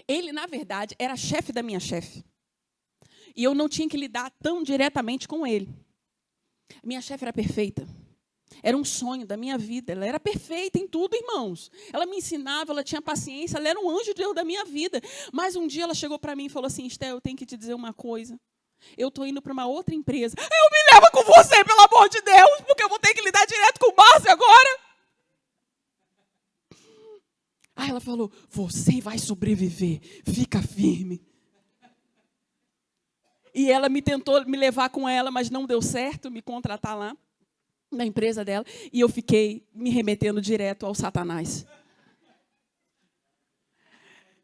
S3: Ele, na verdade, era chefe da minha chefe. E eu não tinha que lidar tão diretamente com ele. Minha chefe era perfeita. Era um sonho da minha vida. Ela era perfeita em tudo, irmãos. Ela me ensinava, ela tinha paciência, ela era um anjo de Deus da minha vida. Mas um dia ela chegou para mim e falou assim, Esté, eu tenho que te dizer uma coisa. Eu estou indo para uma outra empresa. Eu me leva com você, pelo amor de Deus, porque eu vou ter que lidar direto com o Márcio agora. Aí ela falou, você vai sobreviver, fica firme. E ela me tentou me levar com ela, mas não deu certo, me contratar lá, na empresa dela. E eu fiquei me remetendo direto ao Satanás.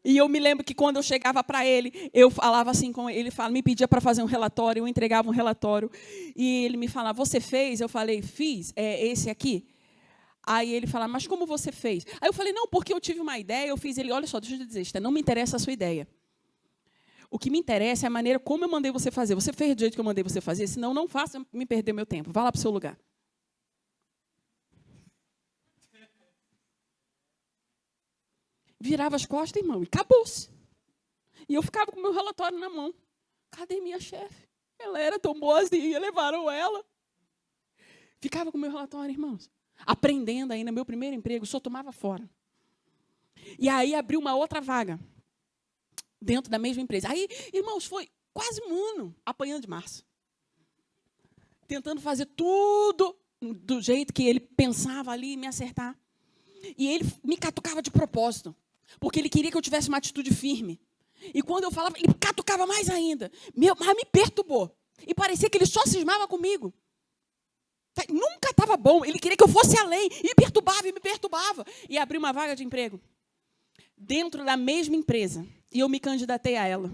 S3: E eu me lembro que quando eu chegava para ele, eu falava assim com ele, me pedia para fazer um relatório, eu entregava um relatório. E ele me falava, você fez? Eu falei, fiz, é esse aqui. Aí ele falava, mas como você fez? Aí eu falei, não, porque eu tive uma ideia, eu fiz. Ele, olha só, deixa eu te dizer, Esté, não me interessa a sua ideia. O que me interessa é a maneira como eu mandei você fazer. Você fez do jeito que eu mandei você fazer, senão não faça me perder meu tempo. Vá lá para o seu lugar. Virava as costas, irmão, e acabou-se. E eu ficava com o meu relatório na mão. Cadê minha chefe? Ela era tão boazinha, levaram ela. Ficava com o meu relatório, irmãos. Aprendendo ainda, meu primeiro emprego, só tomava fora. E aí abriu uma outra vaga. Dentro da mesma empresa. Aí, irmãos, foi quase um ano apanhando de Márcio. Tentando fazer tudo do jeito que ele pensava ali, me acertar. E ele me catucava de propósito. Porque ele queria que eu tivesse uma atitude firme. E quando eu falava, ele catucava mais ainda. Mas me perturbou. E parecia que ele só cismava comigo. Nunca estava bom. Ele queria que eu fosse além. E me perturbava. E abriu uma vaga de emprego. Dentro da mesma empresa. E eu me candidatei a ela.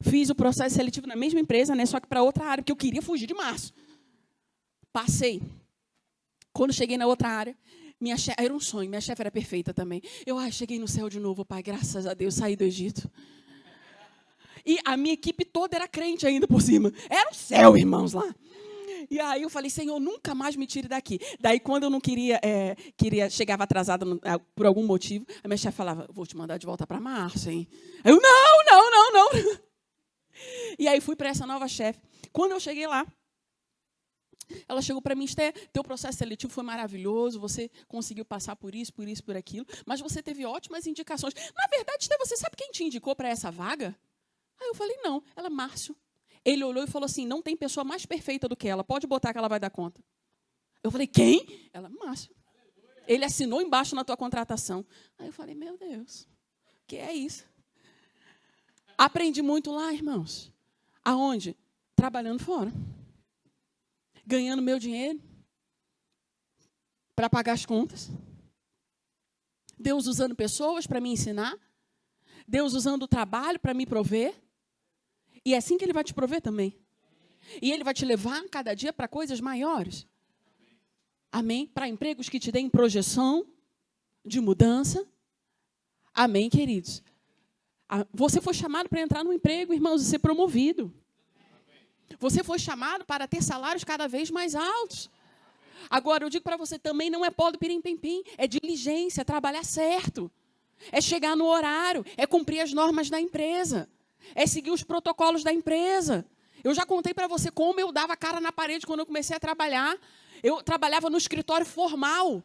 S3: Fiz o processo seletivo na mesma empresa, né, só que para outra área, porque eu queria fugir de Márcio. Passei. Quando cheguei na outra área, minha chefe, era um sonho, minha chefe era perfeita também. Eu cheguei no céu de novo, pai, graças a Deus, saí do Egito. E a minha equipe toda era crente ainda por cima. Era o céu, irmãos, lá. E aí eu falei, Senhor, nunca mais me tire daqui. Daí, quando eu não chegava atrasada por algum motivo, a minha chefe falava, vou te mandar de volta para Márcio, hein? Eu, não. E aí fui para essa nova chefe. Quando eu cheguei lá, ela chegou para mim, Esté, teu processo seletivo foi maravilhoso, você conseguiu passar por isso, por aquilo, mas você teve ótimas indicações. Na verdade, Esté, você sabe quem te indicou para essa vaga? Aí eu falei, não, ela é Márcio. Ele olhou e falou assim, não tem pessoa mais perfeita do que ela, pode botar que ela vai dar conta. Eu falei, quem? Ela, Márcio. Ele assinou embaixo na tua contratação. Aí eu falei, meu Deus, o que é isso? Aprendi muito lá, irmãos. Aonde? Trabalhando fora. Ganhando meu dinheiro para pagar as contas. Deus usando pessoas para me ensinar. Deus usando o trabalho para me prover. E é assim que Ele vai te prover também. E Ele vai te levar cada dia para coisas maiores. Amém? Para empregos que te deem projeção de mudança. Amém, queridos? Você foi chamado para entrar no emprego, irmãos, e ser promovido. Você foi chamado para ter salários cada vez mais altos. Agora, eu digo para você, também não é pó do pirim-pim-pim. É diligência, é trabalhar certo. É chegar no horário, é cumprir as normas da empresa. É seguir os protocolos da empresa. Eu já contei para você como eu dava cara na parede quando eu comecei a trabalhar. Eu trabalhava no escritório formal.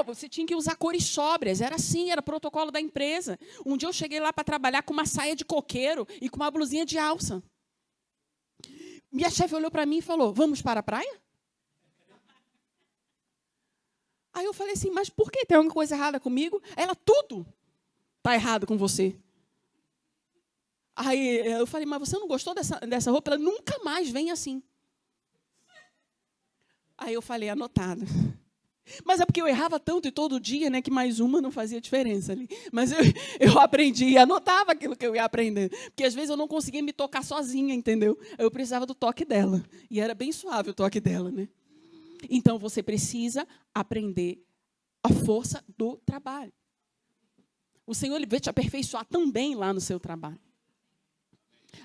S3: Você tinha que usar cores sóbrias. Era assim, era protocolo da empresa. Um dia eu cheguei lá para trabalhar com uma saia de coqueiro e com uma blusinha de alça. Minha chefe olhou para mim e falou, vamos para a praia? Aí eu falei assim, mas por que? Tem alguma coisa errada comigo? Ela, tudo está errado com você. Aí eu falei, mas você não gostou dessa roupa? Ela, nunca mais vem assim. Aí eu falei, anotado. Mas é porque eu errava tanto e todo dia, né, que mais uma não fazia diferença ali. Mas eu aprendi e anotava aquilo que eu ia aprendendo. Porque às vezes eu não conseguia me tocar sozinha, entendeu? Eu precisava do toque dela. E era bem suave o toque dela, né? Então você precisa aprender a força do trabalho. O Senhor, Ele vai te aperfeiçoar também lá no seu trabalho.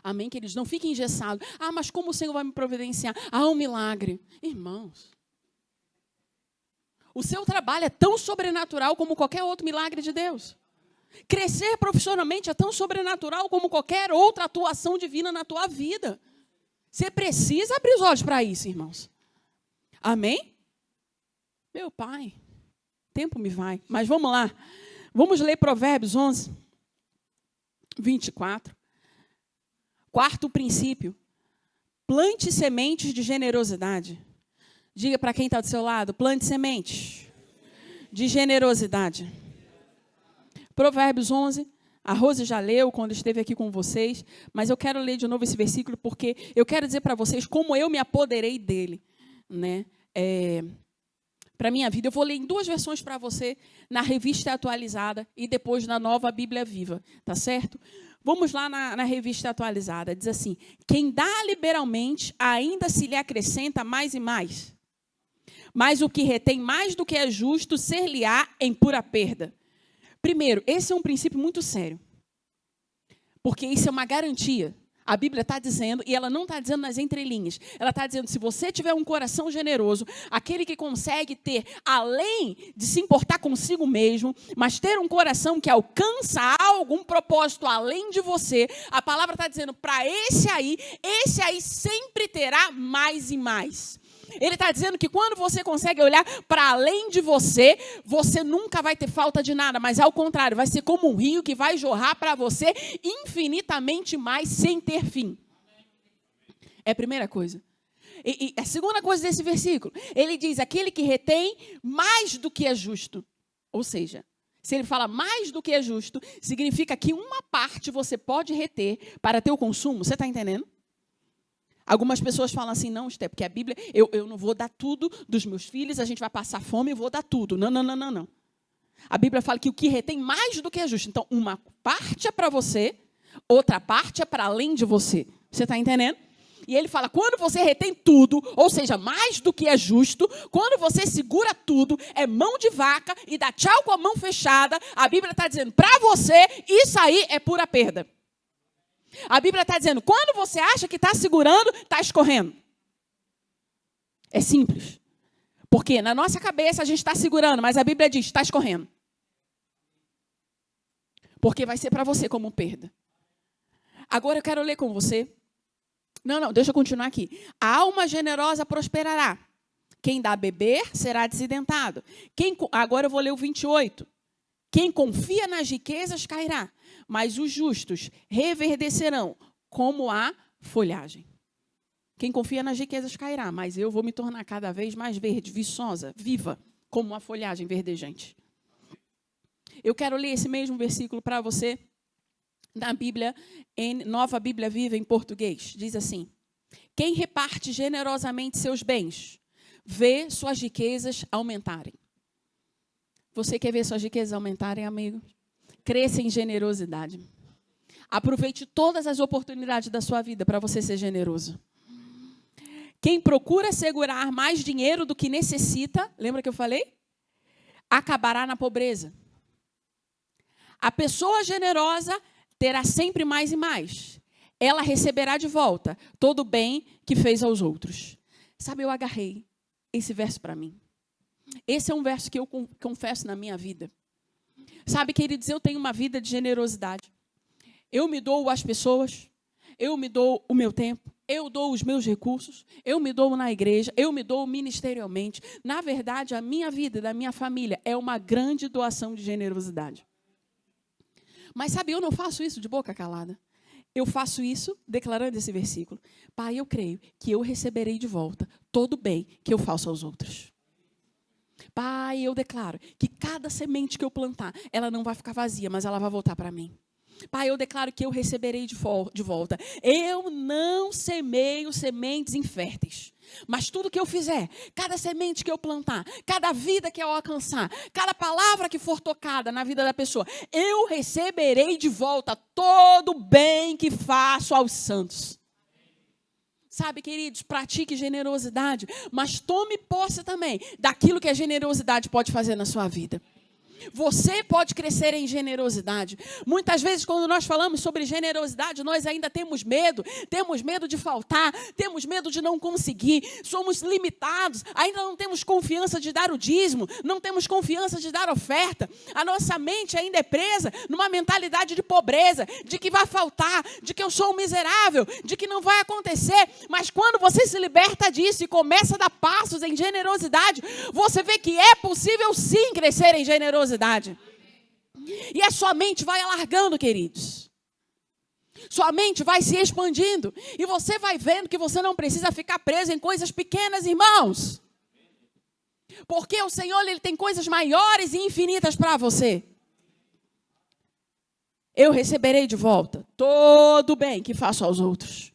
S3: Amém, queridos? Não fiquem engessados. Ah, mas como o Senhor vai me providenciar? Ah, um milagre. Irmãos, o seu trabalho é tão sobrenatural como qualquer outro milagre de Deus. Crescer profissionalmente é tão sobrenatural como qualquer outra atuação divina na tua vida. Você precisa abrir os olhos para isso, irmãos. Amém? Meu pai, tempo me vai. Mas vamos lá. Vamos ler Provérbios 11, 24. Quarto princípio. Plante sementes de generosidade. Diga para quem está do seu lado, plante sementes de generosidade. Provérbios 11, a Rose já leu quando esteve aqui com vocês, mas eu quero ler de novo esse versículo porque eu quero dizer para vocês como eu me apoderei dele, né? Para a minha vida, eu vou ler em duas versões para você, na Revista Atualizada e depois na Nova Bíblia Viva, tá certo? Vamos lá na Revista Atualizada, diz assim, quem dá liberalmente ainda se lhe acrescenta mais e mais, mas o que retém mais do que é justo ser-lhe-á em pura perda. Primeiro, esse é um princípio muito sério, porque isso é uma garantia. A Bíblia está dizendo, e ela não está dizendo nas entrelinhas, ela está dizendo, se você tiver um coração generoso, aquele que consegue ter, além de se importar consigo mesmo, mas ter um coração que alcança algo, um propósito além de você, a palavra está dizendo, para esse aí sempre terá mais e mais. Ele está dizendo que quando você consegue olhar para além de você, você nunca vai ter falta de nada, mas ao contrário, vai ser como um rio que vai jorrar para você infinitamente mais sem ter fim. É a primeira coisa. E a segunda coisa desse versículo, ele diz, aquele que retém mais do que é justo. Ou seja, se ele fala mais do que é justo, significa que uma parte você pode reter para ter o consumo. Você está entendendo? Algumas pessoas falam assim, não, Esté, porque a Bíblia, eu não vou dar tudo dos meus filhos, a gente vai passar fome e vou dar tudo. Não. A Bíblia fala que o que retém mais do que é justo. Então, uma parte é para você, outra parte é para além de você. Você está entendendo? E ele fala, quando você retém tudo, ou seja, mais do que é justo, quando você segura tudo, é mão de vaca e dá tchau com a mão fechada, a Bíblia está dizendo, para você, isso aí é pura perda. A Bíblia está dizendo, quando você acha que está segurando, está escorrendo. É simples. Porque na nossa cabeça a gente está segurando, mas a Bíblia diz, está escorrendo. Porque vai ser para você como perda. Agora eu quero ler com você. Não, deixa eu continuar aqui. A alma generosa prosperará. Quem dá a beber será desidentado. Agora eu vou ler o 28. Quem confia nas riquezas cairá, mas os justos reverdecerão como a folhagem. Quem confia nas riquezas cairá, mas eu vou me tornar cada vez mais verde, viçosa, viva, como uma folhagem verdejante. Eu quero ler esse mesmo versículo para você, na Bíblia, em Nova Bíblia Viva em português. Diz assim, quem reparte generosamente seus bens, vê suas riquezas aumentarem. Você quer ver suas riquezas aumentarem, amigo? Cresça em generosidade. Aproveite todas as oportunidades da sua vida para você ser generoso. Quem procura segurar mais dinheiro do que necessita, lembra que eu falei? Acabará na pobreza. A pessoa generosa terá sempre mais e mais. Ela receberá de volta todo o bem que fez aos outros. Sabe, eu agarrei esse verso para mim. Esse é um verso que eu confesso na minha vida. Sabe, queridos, eu tenho uma vida de generosidade. Eu me dou às pessoas, eu me dou o meu tempo, eu dou os meus recursos, eu me dou na igreja, eu me dou ministerialmente. Na verdade, a minha vida e da minha família é uma grande doação de generosidade. Mas, sabe, eu não faço isso de boca calada. eu faço isso declarando esse versículo. Pai, eu creio que eu receberei de volta todo o bem que eu faço aos outros. Pai, eu declaro que cada semente que eu plantar, ela não vai ficar vazia, mas ela vai voltar para mim. Pai, eu declaro que eu receberei de volta. Eu não semeio sementes inférteis. Mas tudo que eu fizer, cada semente que eu plantar, cada vida que eu alcançar, cada palavra que for tocada na vida da pessoa, eu receberei de volta todo o bem que faço aos santos. Sabe, queridos, pratique generosidade, mas tome posse também daquilo que a generosidade pode fazer na sua vida. Você pode crescer em generosidade. Muitas vezes, quando nós falamos sobre generosidade, nós ainda temos medo de faltar, temos medo de não conseguir, somos limitados, ainda não temos confiança de dar o dízimo, não temos confiança de dar oferta. A nossa mente ainda é presa numa mentalidade de pobreza, de que vai faltar, de que eu sou um miserável, de que não vai acontecer. Mas quando você se liberta disso e começa a dar passos em generosidade, você vê que é possível sim crescer em generosidade. E a sua mente vai alargando, queridos. Sua mente vai se expandindo. E você vai vendo que você não precisa ficar preso em coisas pequenas, irmãos. Porque o Senhor, Ele tem coisas maiores e infinitas para você. Eu receberei de volta todo o bem que faço aos outros.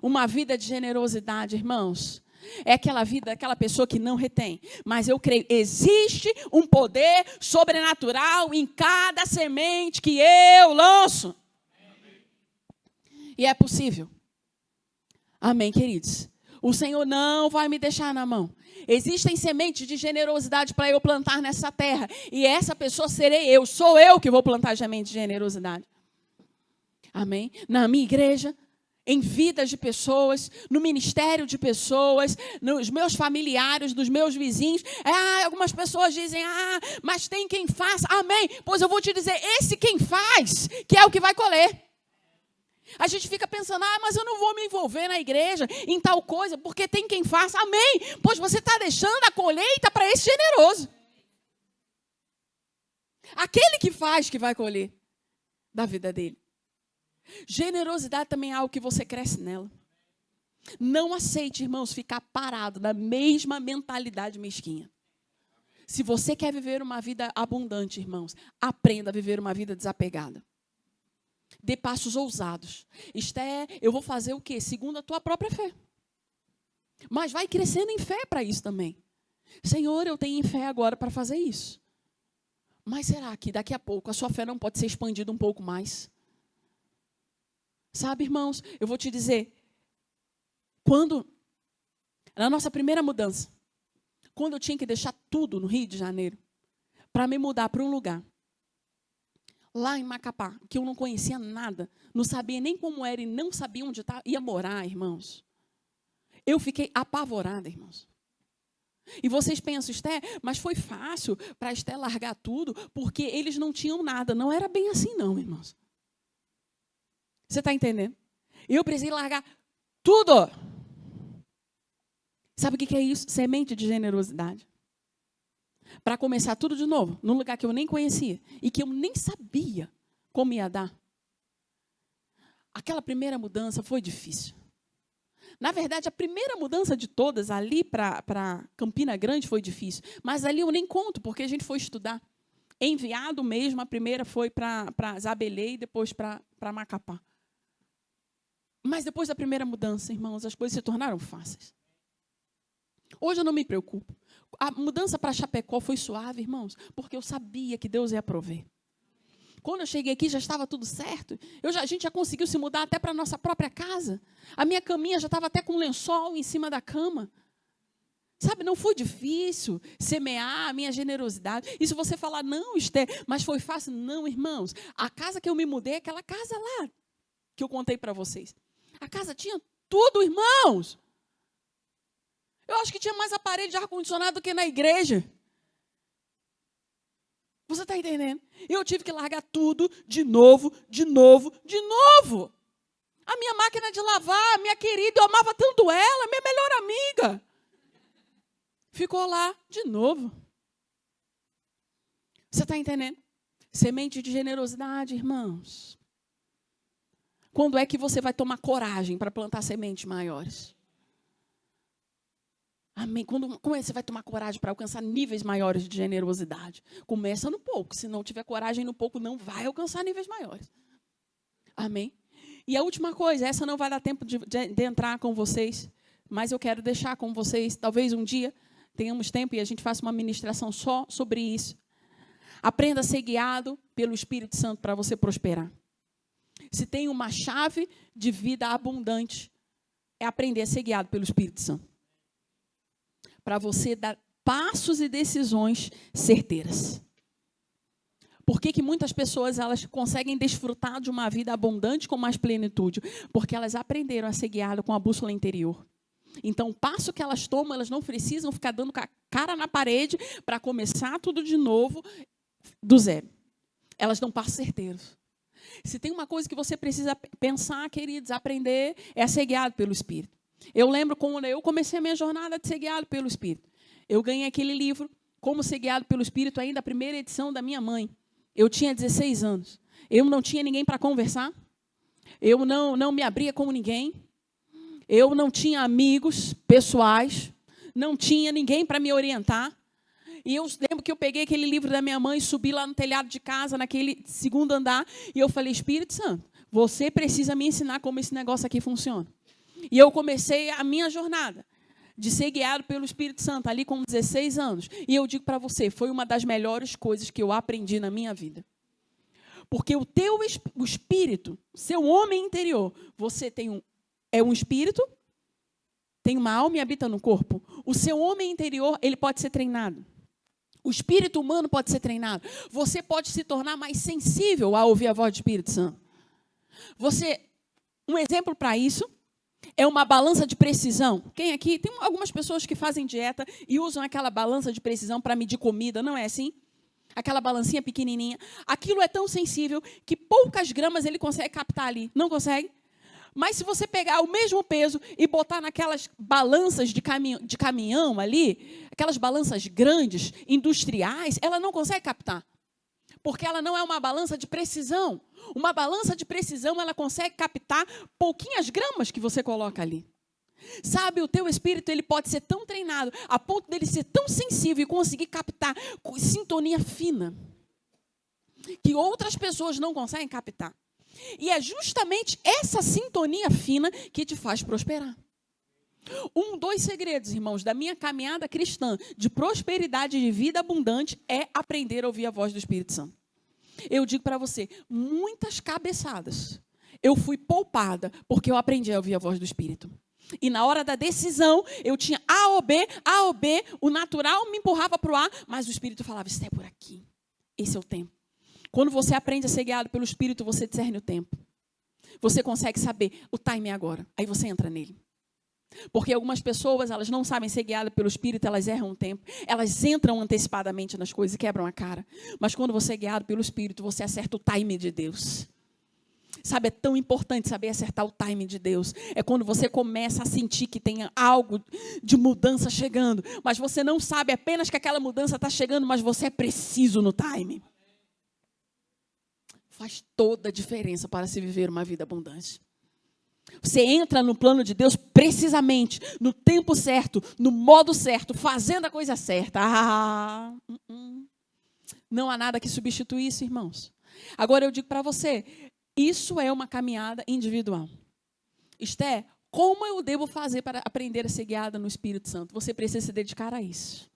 S3: Uma vida de generosidade, irmãos, é aquela vida daquela pessoa que não retém. Mas eu creio, existe um poder sobrenatural em cada semente que eu lanço. E é possível. Amém, queridos? O Senhor não vai me deixar na mão. Existem sementes de generosidade para eu plantar nessa terra. E essa pessoa serei eu. Sou eu que vou plantar semente de generosidade. Amém? Na minha igreja, em vidas de pessoas, no ministério de pessoas, nos meus familiares, nos meus vizinhos. Algumas pessoas dizem, mas tem quem faz. Amém. Pois eu vou te dizer, esse quem faz, que é o que vai colher. A gente fica pensando, mas eu não vou me envolver na igreja, em tal coisa, porque tem quem faz. Amém. Pois você está deixando a colheita para esse generoso. Aquele que faz que vai colher da vida dele. Generosidade também é algo que você cresce nela. Não aceite, irmãos, ficar parado na mesma mentalidade mesquinha. Se você quer viver uma vida abundante, irmãos, aprenda a viver uma vida desapegada. Dê passos ousados. Eu vou fazer o quê? Segundo a tua própria fé. Mas vai crescendo em fé para isso também. Senhor, eu tenho fé agora para fazer isso. Mas será que daqui a pouco a sua fé não pode ser expandida um pouco mais? Sabe, irmãos, eu vou te dizer, na nossa primeira mudança, quando eu tinha que deixar tudo no Rio de Janeiro, para me mudar para um lugar, lá em Macapá, que eu não conhecia nada, não sabia nem como era e não sabia onde ia morar, irmãos. Eu fiquei apavorada, irmãos. E vocês pensam, Esté, mas foi fácil para Esté largar tudo, porque eles não tinham nada. Não era bem assim não, irmãos. Você está entendendo? Eu precisei largar tudo. Sabe o que é isso? Semente de generosidade. Para começar tudo de novo, num lugar que eu nem conhecia e que eu nem sabia como ia dar. Aquela primeira mudança foi difícil. Na verdade, a primeira mudança de todas, ali para Campina Grande, foi difícil. Mas ali eu nem conto, porque a gente foi estudar. Enviado mesmo, a primeira foi para Zabelê e depois para Macapá. Mas depois da primeira mudança, irmãos, as coisas se tornaram fáceis. Hoje eu não me preocupo. A mudança para Chapecó foi suave, irmãos, porque eu sabia que Deus ia prover. Quando eu cheguei aqui, já estava tudo certo. A gente já conseguiu se mudar até para a nossa própria casa. A minha caminha já estava até com um lençol em cima da cama. Sabe, não foi difícil semear a minha generosidade. E se você falar, não, Esté, mas foi fácil. Não, irmãos. A casa que eu me mudei é aquela casa lá que eu contei para vocês. A casa tinha tudo, irmãos. Eu acho que tinha mais aparelho de ar-condicionado do que na igreja. Você está entendendo? Eu tive que largar tudo de novo. A minha máquina de lavar, minha querida, eu amava tanto ela, minha melhor amiga. Ficou lá de novo. Você está entendendo? Semente de generosidade, irmãos. Quando é que você vai tomar coragem para plantar sementes maiores? Amém. Como é que você vai tomar coragem para alcançar níveis maiores de generosidade? Começa no pouco. Se não tiver coragem no pouco, não vai alcançar níveis maiores. Amém. E a última coisa, essa não vai dar tempo de entrar com vocês, mas eu quero deixar com vocês, talvez um dia tenhamos tempo e a gente faça uma ministração só sobre isso. Aprenda a ser guiado pelo Espírito Santo para você prosperar. Se tem uma chave de vida abundante, é aprender a ser guiado pelo Espírito Santo. Para você dar passos e decisões certeiras. Por que muitas pessoas elas conseguem desfrutar de uma vida abundante com mais plenitude? Porque elas aprenderam a ser guiadas com a bússola interior. Então, o passo que elas tomam, elas não precisam ficar dando a cara na parede para começar tudo de novo, do zero. Elas dão passos certeiros. Se tem uma coisa que você precisa pensar, queridos, aprender, é a ser guiado pelo Espírito. Eu lembro quando eu comecei a minha jornada de ser guiado pelo Espírito. Eu ganhei aquele livro, Como Ser Guiado pelo Espírito, ainda a primeira edição da minha mãe. Eu tinha 16 anos. Eu não tinha ninguém para conversar. Eu não me abria com ninguém. Eu não tinha amigos pessoais. Não tinha ninguém para me orientar. E eu lembro que eu peguei aquele livro da minha mãe, subi lá no telhado de casa, naquele segundo andar, e eu falei, Espírito Santo, você precisa me ensinar como esse negócio aqui funciona. E eu comecei a minha jornada de ser guiado pelo Espírito Santo, ali com 16 anos. E eu digo para você, foi uma das melhores coisas que eu aprendi na minha vida. Porque o espírito, seu homem interior, você tem um espírito, tem uma alma e habita no corpo. O seu homem interior, ele pode ser treinado. O espírito humano pode ser treinado. Você pode se tornar mais sensível a ouvir a voz do Espírito Santo. Um exemplo para isso é uma balança de precisão. Quem aqui? Tem algumas pessoas que fazem dieta e usam aquela balança de precisão para medir comida, não é assim? Aquela balancinha pequenininha. Aquilo é tão sensível que poucas gramas ele consegue captar ali. Não consegue? Mas se você pegar o mesmo peso e botar naquelas balanças de caminhão ali, aquelas balanças grandes, industriais, ela não consegue captar. Porque ela não é uma balança de precisão. Uma balança de precisão, ela consegue captar pouquinhas gramas que você coloca ali. Sabe, o teu espírito ele pode ser tão treinado, a ponto dele ser tão sensível e conseguir captar com sintonia fina, que outras pessoas não conseguem captar. E é justamente essa sintonia fina que te faz prosperar. 2 segredos, irmãos, da minha caminhada cristã de prosperidade e de vida abundante é aprender a ouvir a voz do Espírito Santo. Eu digo para você, muitas cabeçadas eu fui poupada porque eu aprendi a ouvir a voz do Espírito. E na hora da decisão, eu tinha A ou B, o natural me empurrava para o A, mas o Espírito falava, isso é por aqui, esse é o tempo. Quando você aprende a ser guiado pelo Espírito, você discerne o tempo. Você consegue saber, o time é agora. Aí você entra nele. Porque algumas pessoas, elas não sabem ser guiadas pelo Espírito, elas erram o tempo. Elas entram antecipadamente nas coisas e quebram a cara. Mas quando você é guiado pelo Espírito, você acerta o time de Deus. Sabe, é tão importante saber acertar o time de Deus. É quando você começa a sentir que tem algo de mudança chegando. Mas você não sabe apenas que aquela mudança está chegando, mas você é preciso no time. Faz toda a diferença para se viver uma vida abundante. Você entra no plano de Deus precisamente, no tempo certo, no modo certo, fazendo a coisa certa. Não há nada que substitui isso, irmãos. Agora eu digo para você, isso é uma caminhada individual. Esté, como eu devo fazer para aprender a ser guiada no Espírito Santo? Você precisa se dedicar a isso.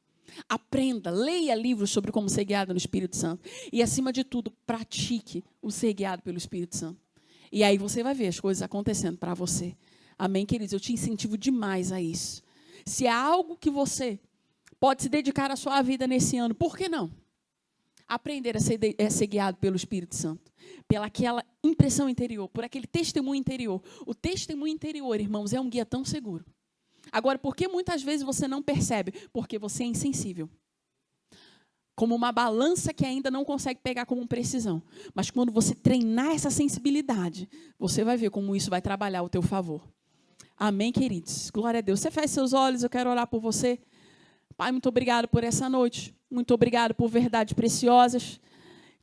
S3: Aprenda, leia livros sobre como ser guiado no Espírito Santo. E, acima de tudo, pratique o ser guiado pelo Espírito Santo. E aí você vai ver as coisas acontecendo para você. Amém, queridos? Eu te incentivo demais a isso. Se há algo que você pode se dedicar à sua vida nesse ano, por que não? Aprender a ser guiado pelo Espírito Santo. Pela aquela impressão interior, por aquele testemunho interior. O testemunho interior, irmãos, é um guia tão seguro. Agora, por que muitas vezes você não percebe? Porque você é insensível. Como uma balança que ainda não consegue pegar com precisão. Mas quando você treinar essa sensibilidade, você vai ver como isso vai trabalhar ao teu favor. Amém, queridos? Glória a Deus. Você fecha seus olhos, eu quero orar por você. Pai, muito obrigado por essa noite. Muito obrigado por verdades preciosas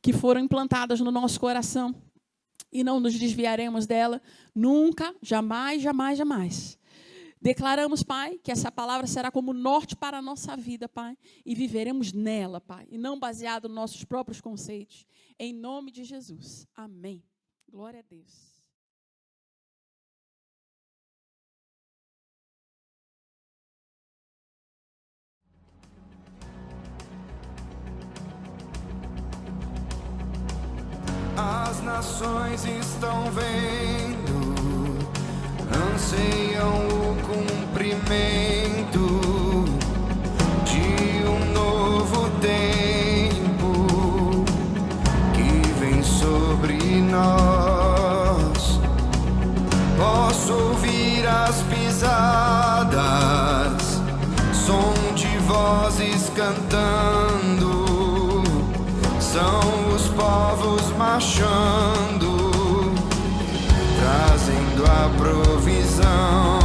S3: que foram implantadas no nosso coração. e não nos desviaremos dela nunca, jamais, jamais, jamais. Declaramos, Pai, que essa palavra será como norte para a nossa vida, Pai, e viveremos nela, Pai, e não baseado nos nossos próprios conceitos. Em nome de Jesus. Amém. Glória a Deus.
S1: As nações estão vendo, anseiam o cumprimento de um novo tempo que vem sobre nós. Posso ouvir as pisadas, som de vozes cantando. São os povos marchando, trazendo a provisão.